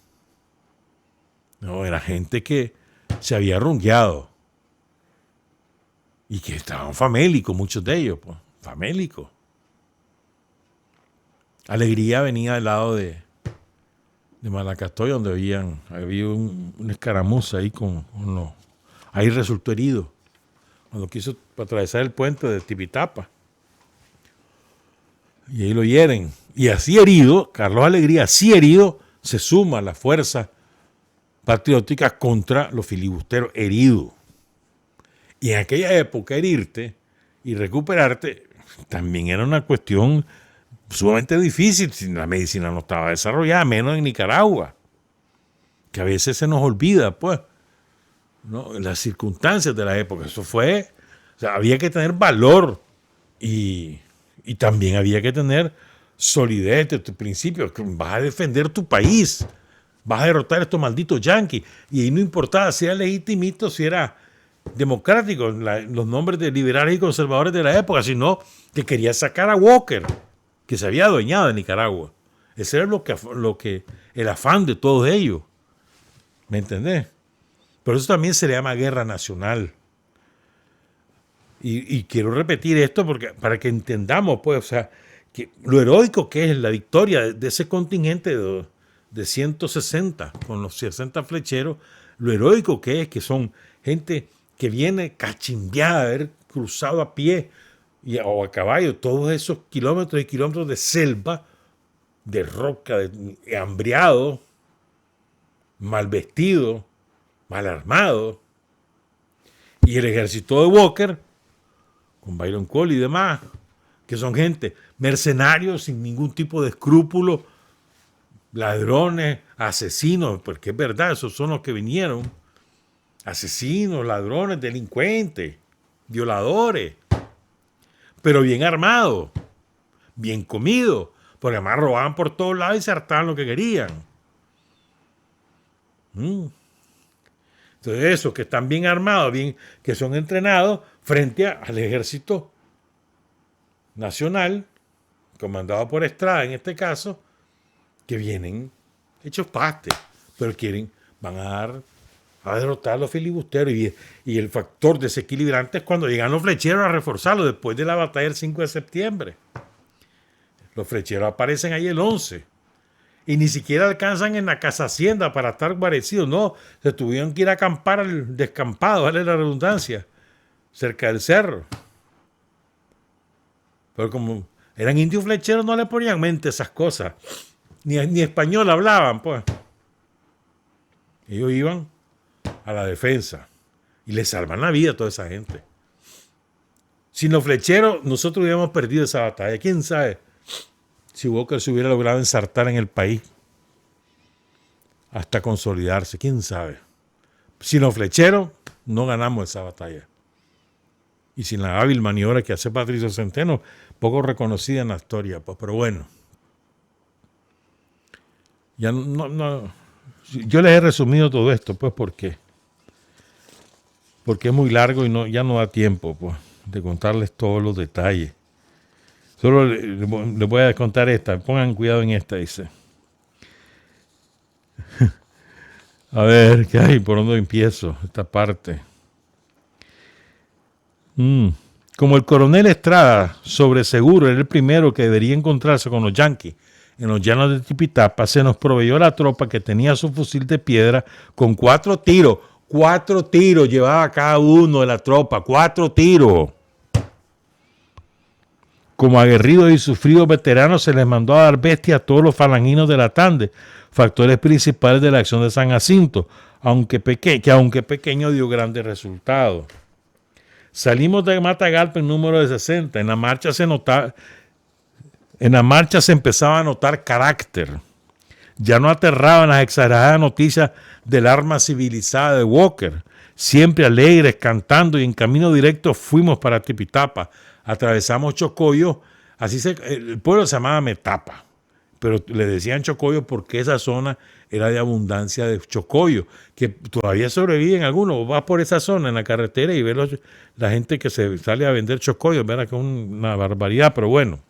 No, era gente que se había rungueado y que estaban famélicos, muchos de ellos, pues, famélicos. Alegría venía del lado de Malacastoy, donde había una escaramuza ahí con los... Ahí resultó herido cuando quiso atravesar el puente de Tipitapa. Y ahí lo hieren. Y así herido, Carlos Alegría, así herido, se suma a las fuerzas patrióticas contra los filibusteros, herido. Y en aquella época herirte y recuperarte también era una cuestión sumamente difícil. La medicina no estaba desarrollada, menos en Nicaragua, que a veces se nos olvida, pues, ¿no? Las circunstancias de la época. Eso fue, o sea, había que tener valor y también había que tener solidez de tus principios. Vas a defender tu país, vas a derrotar a estos malditos yanquis. Y ahí no importaba si era legitimito, si era democrático, los nombres de liberales y conservadores de la época, sino que quería sacar a Walker, que se había adueñado de Nicaragua. Ese era el afán de todos ellos. ¿Me entendés? Pero eso también se le llama guerra nacional. Y quiero repetir esto para que entendamos, pues, o sea, que lo heroico que es la victoria de ese contingente de 160 con los 60 flecheros, lo heroico que es que son gente que viene cachimbeada, haber cruzado a pie o a caballo todos esos kilómetros y kilómetros de selva, de roca, de hambriado, mal vestido, mal armado. Y el ejército de Walker, con Byron Cole y demás, que son gente, mercenarios sin ningún tipo de escrúpulo, ladrones, asesinos, porque es verdad, esos son los que vinieron. Asesinos, ladrones, delincuentes, violadores, pero bien armados, bien comidos, porque además robaban por todos lados y se hartaban lo que querían. Entonces esos que están bien armados, bien, que son entrenados frente al ejército nacional, comandado por Estrada en este caso, que vienen hechos pastes. pero van a derrotar a los filibusteros. Y el factor desequilibrante es cuando llegan los flecheros a reforzarlo después de la batalla del 5 de septiembre. Los flecheros aparecen ahí el 11. Y ni siquiera alcanzan en la casa hacienda para estar guarecidos. No, se tuvieron que ir a acampar al descampado, vale la redundancia, cerca del cerro. Pero como eran indios flecheros, no le ponían mente esas cosas. Ni español hablaban, pues. Ellos iban a la defensa y les salvan la vida a toda esa gente. Sin los flecheros, nosotros hubiéramos perdido esa batalla. ¿Quién sabe si Walker se hubiera logrado ensartar en el país hasta consolidarse? ¿Quién sabe? Sin los flecheros, no ganamos esa batalla. Y sin la hábil maniobra que hace Patricio Centeno, poco reconocida en la historia, pues, pero bueno. Ya no. Yo les he resumido todo esto, pues, ¿por qué? Porque es muy largo y ya no da tiempo, pues, de contarles todos los detalles. Solo les voy a contar esta. Pongan cuidado en esta, dice. A ver, ¿qué hay? ¿Por dónde empiezo? Esta parte. Como el coronel Estrada, sobre seguro, era el primero que debería encontrarse con los yanquis en los llanos de Tipitapa, se nos proveyó la tropa que tenía su fusil de piedra con 4 tiros. 4 tiros llevaba cada uno de la tropa. 4 tiros. Como aguerridos y sufridos veteranos se les mandó a dar bestia a todos los falanginos de la Tande, factores principales de la acción de San Jacinto, aunque pequeño dio grandes resultados. Salimos de Matagalpa en número de 60. En la marcha se empezaba a notar carácter. Ya no aterraban las exageradas noticias del arma civilizada de Walker. Siempre alegres, cantando y en camino directo fuimos para Tipitapa. Atravesamos Chocoyo, el pueblo se llamaba Metapa, pero le decían Chocoyo porque esa zona era de abundancia de chocoyo, que todavía sobreviven algunos. Vas por esa zona en la carretera y ves la gente que se sale a vender chocoyo, verá que es una barbaridad, pero bueno.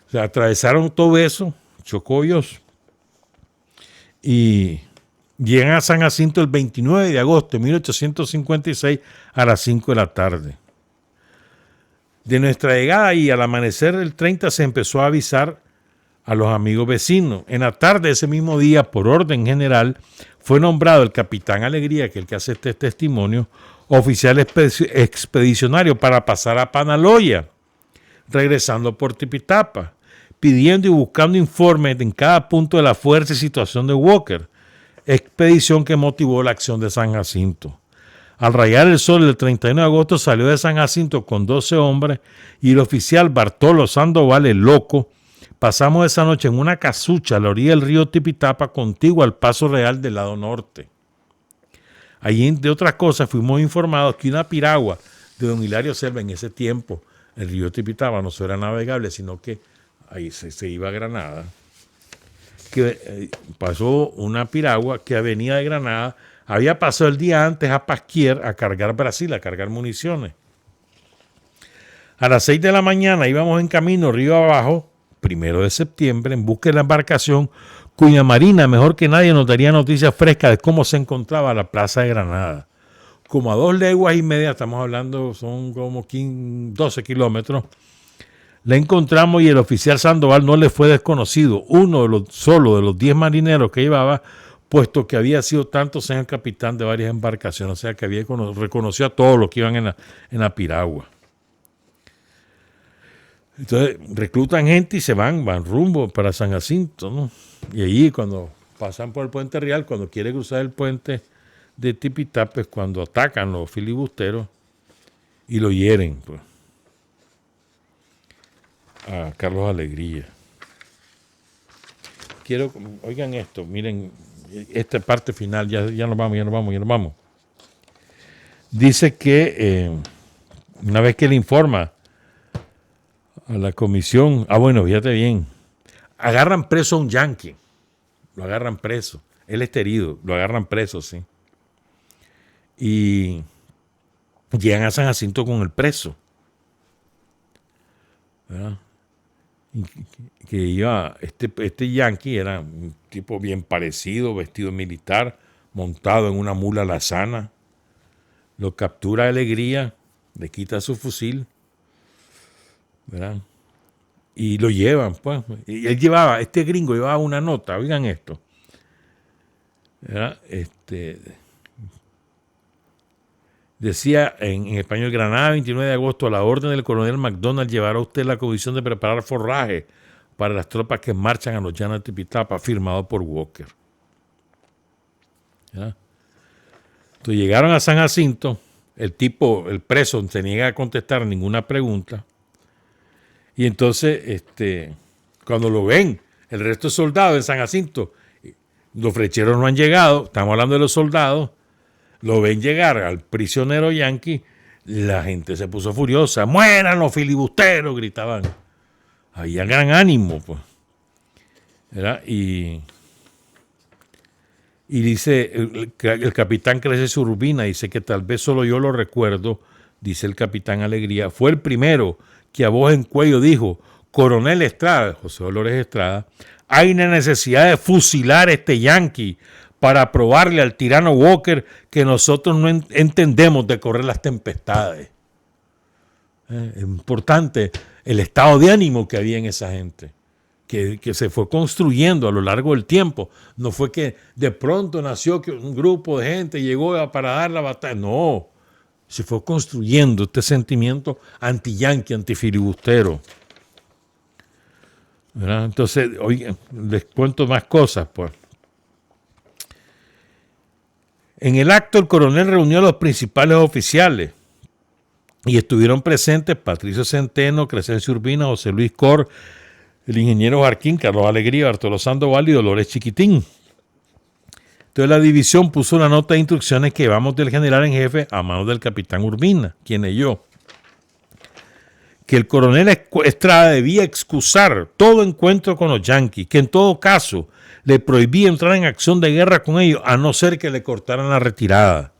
O sea, atravesaron todo eso, chocoyos, y llegan a San Jacinto el 29 de agosto de 1856 a las 5 de la tarde. De nuestra llegada ahí, al amanecer del 30, se empezó a avisar a los amigos vecinos. En la tarde de ese mismo día, por orden general, fue nombrado el capitán Alegría, que es el que hace este testimonio, oficial expedicionario para pasar a Panaloya, regresando por Tipitapa, pidiendo y buscando informes en cada punto de la fuerza y situación de Walker, expedición que motivó la acción de San Jacinto. Al rayar el sol el 31 de agosto salió de San Jacinto con 12 hombres y el oficial Bartolo Sandoval, el loco. Pasamos esa noche en una casucha a la orilla del río Tipitapa, contigua al Paso Real del lado norte. Allí, de otras cosas, fuimos informados que una piragua de don Hilario Selva, en ese tiempo, el río Tipitapa no solo era navegable, sino que ahí se iba a Granada, que pasó una piragua que venía de Granada, había pasado el día antes a Pasquier a cargar Brasil, a cargar municiones. A las 6 de la mañana íbamos en camino río abajo, 1 de septiembre, en busca de la embarcación cuya marina, mejor que nadie, nos daría noticias frescas de cómo se encontraba la plaza de Granada. Como a 2 leguas y media, estamos hablando, son como 12 kilómetros, la encontramos y el oficial Sandoval no le fue desconocido, solo de los 10 marineros que llevaba, puesto que había sido tantos años capitán de varias embarcaciones, o sea que reconoció a todos los que iban en la piragua. Entonces reclutan gente y se van rumbo para San Jacinto, ¿no? Y allí cuando pasan por el puente real, cuando quiere cruzar el puente de Tipitapa, es cuando atacan los filibusteros y lo hieren, pues, a Carlos Alegría. Oigan esto, miren, esta parte final, ya nos vamos. Dice que una vez que le informa a la comisión, fíjate bien, agarran preso a un yanqui, lo agarran preso, él está herido, lo agarran preso, sí, y llegan a San Jacinto con el preso, ¿verdad? que iba, este yanqui era un tipo bien parecido, vestido militar, montado en una mula alazana. Lo captura Alegría, le quita su fusil, ¿verdad? Y lo llevan, pues. Y él llevaba, este gringo llevaba una nota, oigan esto, ¿verdad? Decía en español: Granada, 29 de agosto, a la orden del coronel McDonald llevará usted la comisión de preparar forraje para las tropas que marchan a los llanos de Tipitapa, firmado por Walker. ¿Ya? Entonces llegaron a San Jacinto, el preso, se niega a contestar ninguna pregunta, y entonces cuando lo ven, el resto de soldados en San Jacinto, los flecheros no han llegado, estamos hablando de los soldados, lo ven llegar al prisionero yanqui, la gente se puso furiosa. ¡Mueran los filibusteros!, gritaban. Había gran ánimo, pues. ¿Verdad? Y dice el capitán Crescencio Urbina, dice que tal vez solo yo lo recuerdo, dice el capitán Alegría, fue el primero que a voz en cuello dijo: Coronel Estrada, José Dolores Estrada, hay una necesidad de fusilar a este yanqui para probarle al tirano Walker que nosotros no entendemos de correr las tempestades. Es importante el estado de ánimo que había en esa gente, que se fue construyendo a lo largo del tiempo. No fue que de pronto nació que un grupo de gente llegó para dar la batalla. No, se fue construyendo este sentimiento anti-yanqui, antifilibustero. ¿Verdad? Entonces, oigan, les cuento más cosas, pues. En el acto, el coronel reunió a los principales oficiales y estuvieron presentes Patricio Centeno, Crescencio Urbina, José Luis Cor, el ingeniero Jarquín, Carlos Alegría, Bartolo Sandoval y Dolores Chiquitín. Entonces la división puso una nota de instrucciones que llevamos del general en jefe a manos del capitán Urbina, quien es yo, que el coronel Estrada debía excusar todo encuentro con los yanquis, que en todo caso le prohibía entrar en acción de guerra con ellos, a no ser que le cortaran la retirada.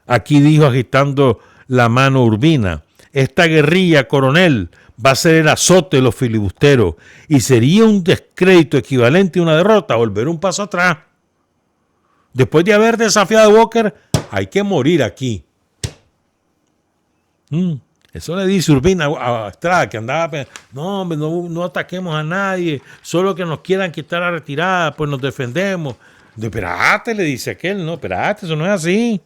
Aquí dijo, agitando la mano Urbina: esta guerrilla, coronel, va a ser el azote de los filibusteros y sería un descrédito equivalente a una derrota, volver un paso atrás. Después de haber desafiado a Walker, hay que morir aquí. Eso le dice Urbina a Estrada, que andaba, no, hombre, no ataquemos a nadie, solo que nos quieran quitar la retirada, pues nos defendemos. Espérate, le dice aquel, no, espérate, eso no es así.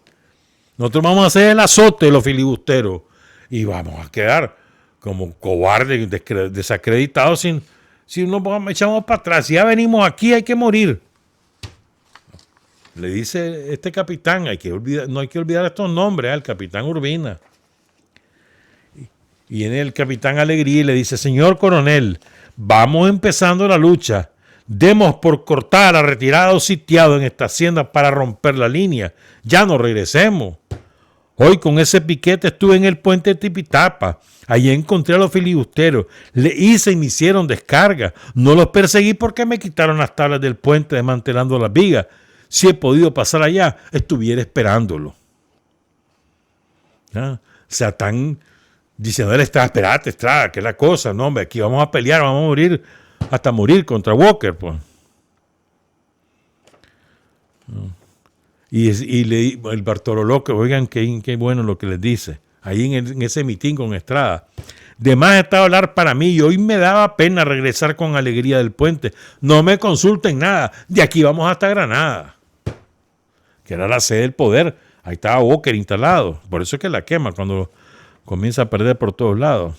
Nosotros vamos a hacer el azote de los filibusteros y vamos a quedar como cobardes, desacreditados, si nos echamos para atrás. Si ya venimos aquí, hay que morir. Le dice este capitán, no hay que olvidar estos nombres, el capitán Urbina. Y viene el capitán Alegría y le dice: señor coronel, vamos empezando la lucha. Demos por cortar a retirado sitiado en esta hacienda para romper la línea. Ya no regresemos. Hoy con ese piquete estuve en el puente de Tipitapa. Allí encontré a los filibusteros. Le hice y me hicieron descarga. No los perseguí porque me quitaron las tablas del puente desmantelando las vigas. Si he podido pasar allá, estuviera esperándolo. ¿Ah? O sea, tan diciendo él: espérate, Estrada, que es la cosa, no, hombre, aquí vamos a pelear, vamos a morir, hasta morir contra Walker, pues. Y el Bartolo López, oigan qué bueno lo que les dice, ahí en ese mitin con Estrada: de más estaba hablar para mí y hoy me daba pena regresar con Alegría del puente. No me consulten nada, de aquí vamos hasta Granada, que era la sede del poder. Ahí estaba Walker instalado, por eso es que la quema cuando comienza a perder por todos lados.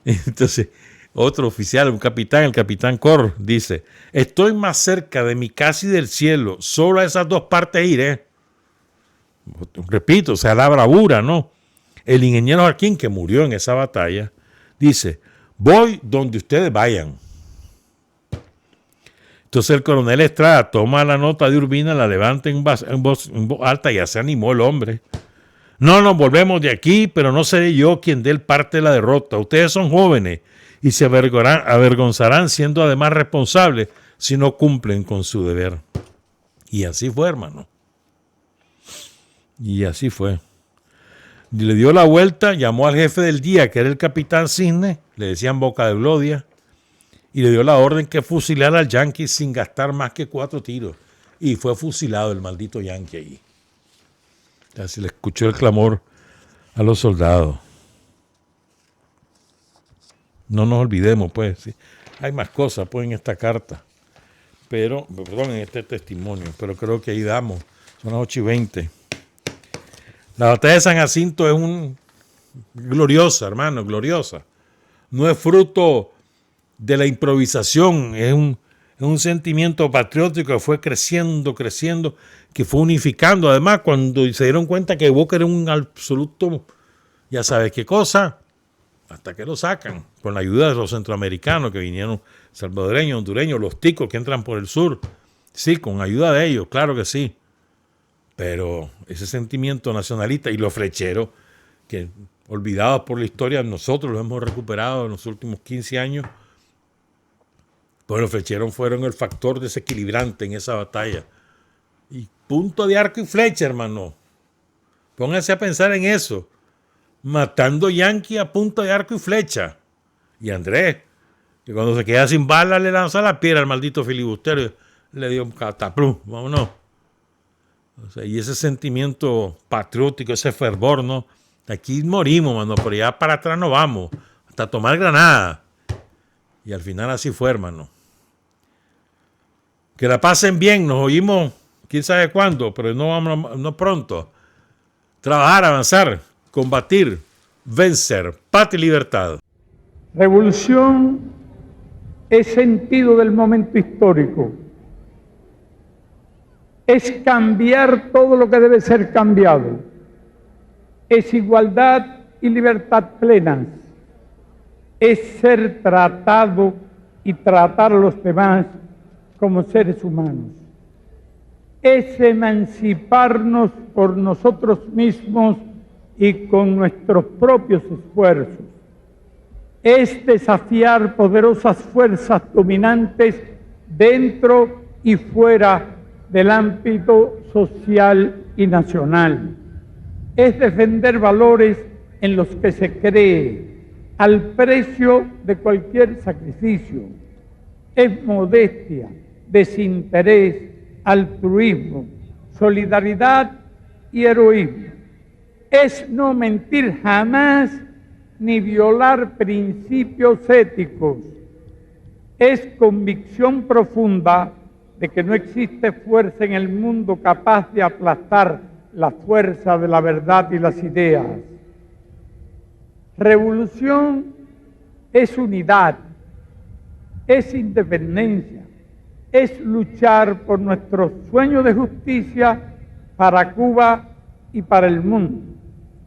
Entonces, otro oficial, un capitán, el capitán Cor, dice: estoy más cerca de mi casa y del cielo, solo a esas dos partes iré. Repito, o sea, la bravura, ¿no? El ingeniero Jarquín, que murió en esa batalla, dice: voy donde ustedes vayan. Entonces el coronel Estrada toma la nota de Urbina, la levanta en voz alta, y ya se animó el hombre. No nos volvemos de aquí, pero no seré yo quien dé el parte de la derrota. Ustedes son jóvenes y se avergonzarán siendo además responsables si no cumplen con su deber. Y así fue, hermano. Y así fue. le dio la vuelta, llamó al jefe del día, que era el capitán Cisne, le decían Boca de Blodia, y le dio la orden que fusilara al Yankee sin gastar más que 4 tiros. Y fue fusilado el maldito Yankee ahí. Así le escuchó el clamor a los soldados. No nos olvidemos, pues, ¿sí? Hay más cosas, pues, en esta carta. Pero, perdón, en este testimonio, pero creo que ahí damos. Son las 8:20. La batalla de San Jacinto es gloriosa, hermano, gloriosa. No es fruto de la improvisación, es un sentimiento patriótico que fue creciendo, que fue unificando. Además, cuando se dieron cuenta que Boca era un absoluto, ya sabes qué cosa, hasta que lo sacan, con la ayuda de los centroamericanos que vinieron, salvadoreños, hondureños, los ticos que entran por el sur. Sí, con ayuda de ellos, claro que sí. Pero ese sentimiento nacionalista y los flecheros, que olvidados por la historia, nosotros los hemos recuperado en los últimos 15 años, pues los flecheros fueron el factor desequilibrante en esa batalla. Y punto de arco y flecha, hermano. Pónganse a pensar en eso. Matando Yankee a punto de arco y flecha. Y Andrés, que cuando se queda sin bala le lanza la piedra al maldito filibustero y le dio un cataplum, vámonos. O sea, y ese sentimiento patriótico, ese fervor, ¿no? Aquí morimos, mano, pero ya para atrás no vamos, hasta tomar Granada. Y al final así fue, hermano. Que la pasen bien, nos oímos quién sabe cuándo, pero no pronto. Trabajar, avanzar, combatir, vencer, patria y libertad. Revolución es sentido del momento histórico. Es cambiar todo lo que debe ser cambiado. Es igualdad y libertad plenas. Es ser tratado y tratar a los demás como seres humanos. Es emanciparnos por nosotros mismos y con nuestros propios esfuerzos. Es desafiar poderosas fuerzas dominantes dentro y fuera del ámbito social y nacional. Es defender valores en los que se cree al precio de cualquier sacrificio. Es modestia, desinterés, altruismo, solidaridad y heroísmo. Es no mentir jamás ni violar principios éticos. Es convicción profunda de que no existe fuerza en el mundo capaz de aplastar la fuerza de la verdad y las ideas. Revolución es unidad, es independencia, es luchar por nuestro sueño de justicia para Cuba y para el mundo,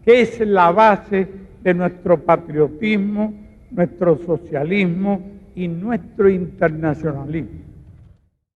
que es la base de nuestro patriotismo, nuestro socialismo y nuestro internacionalismo.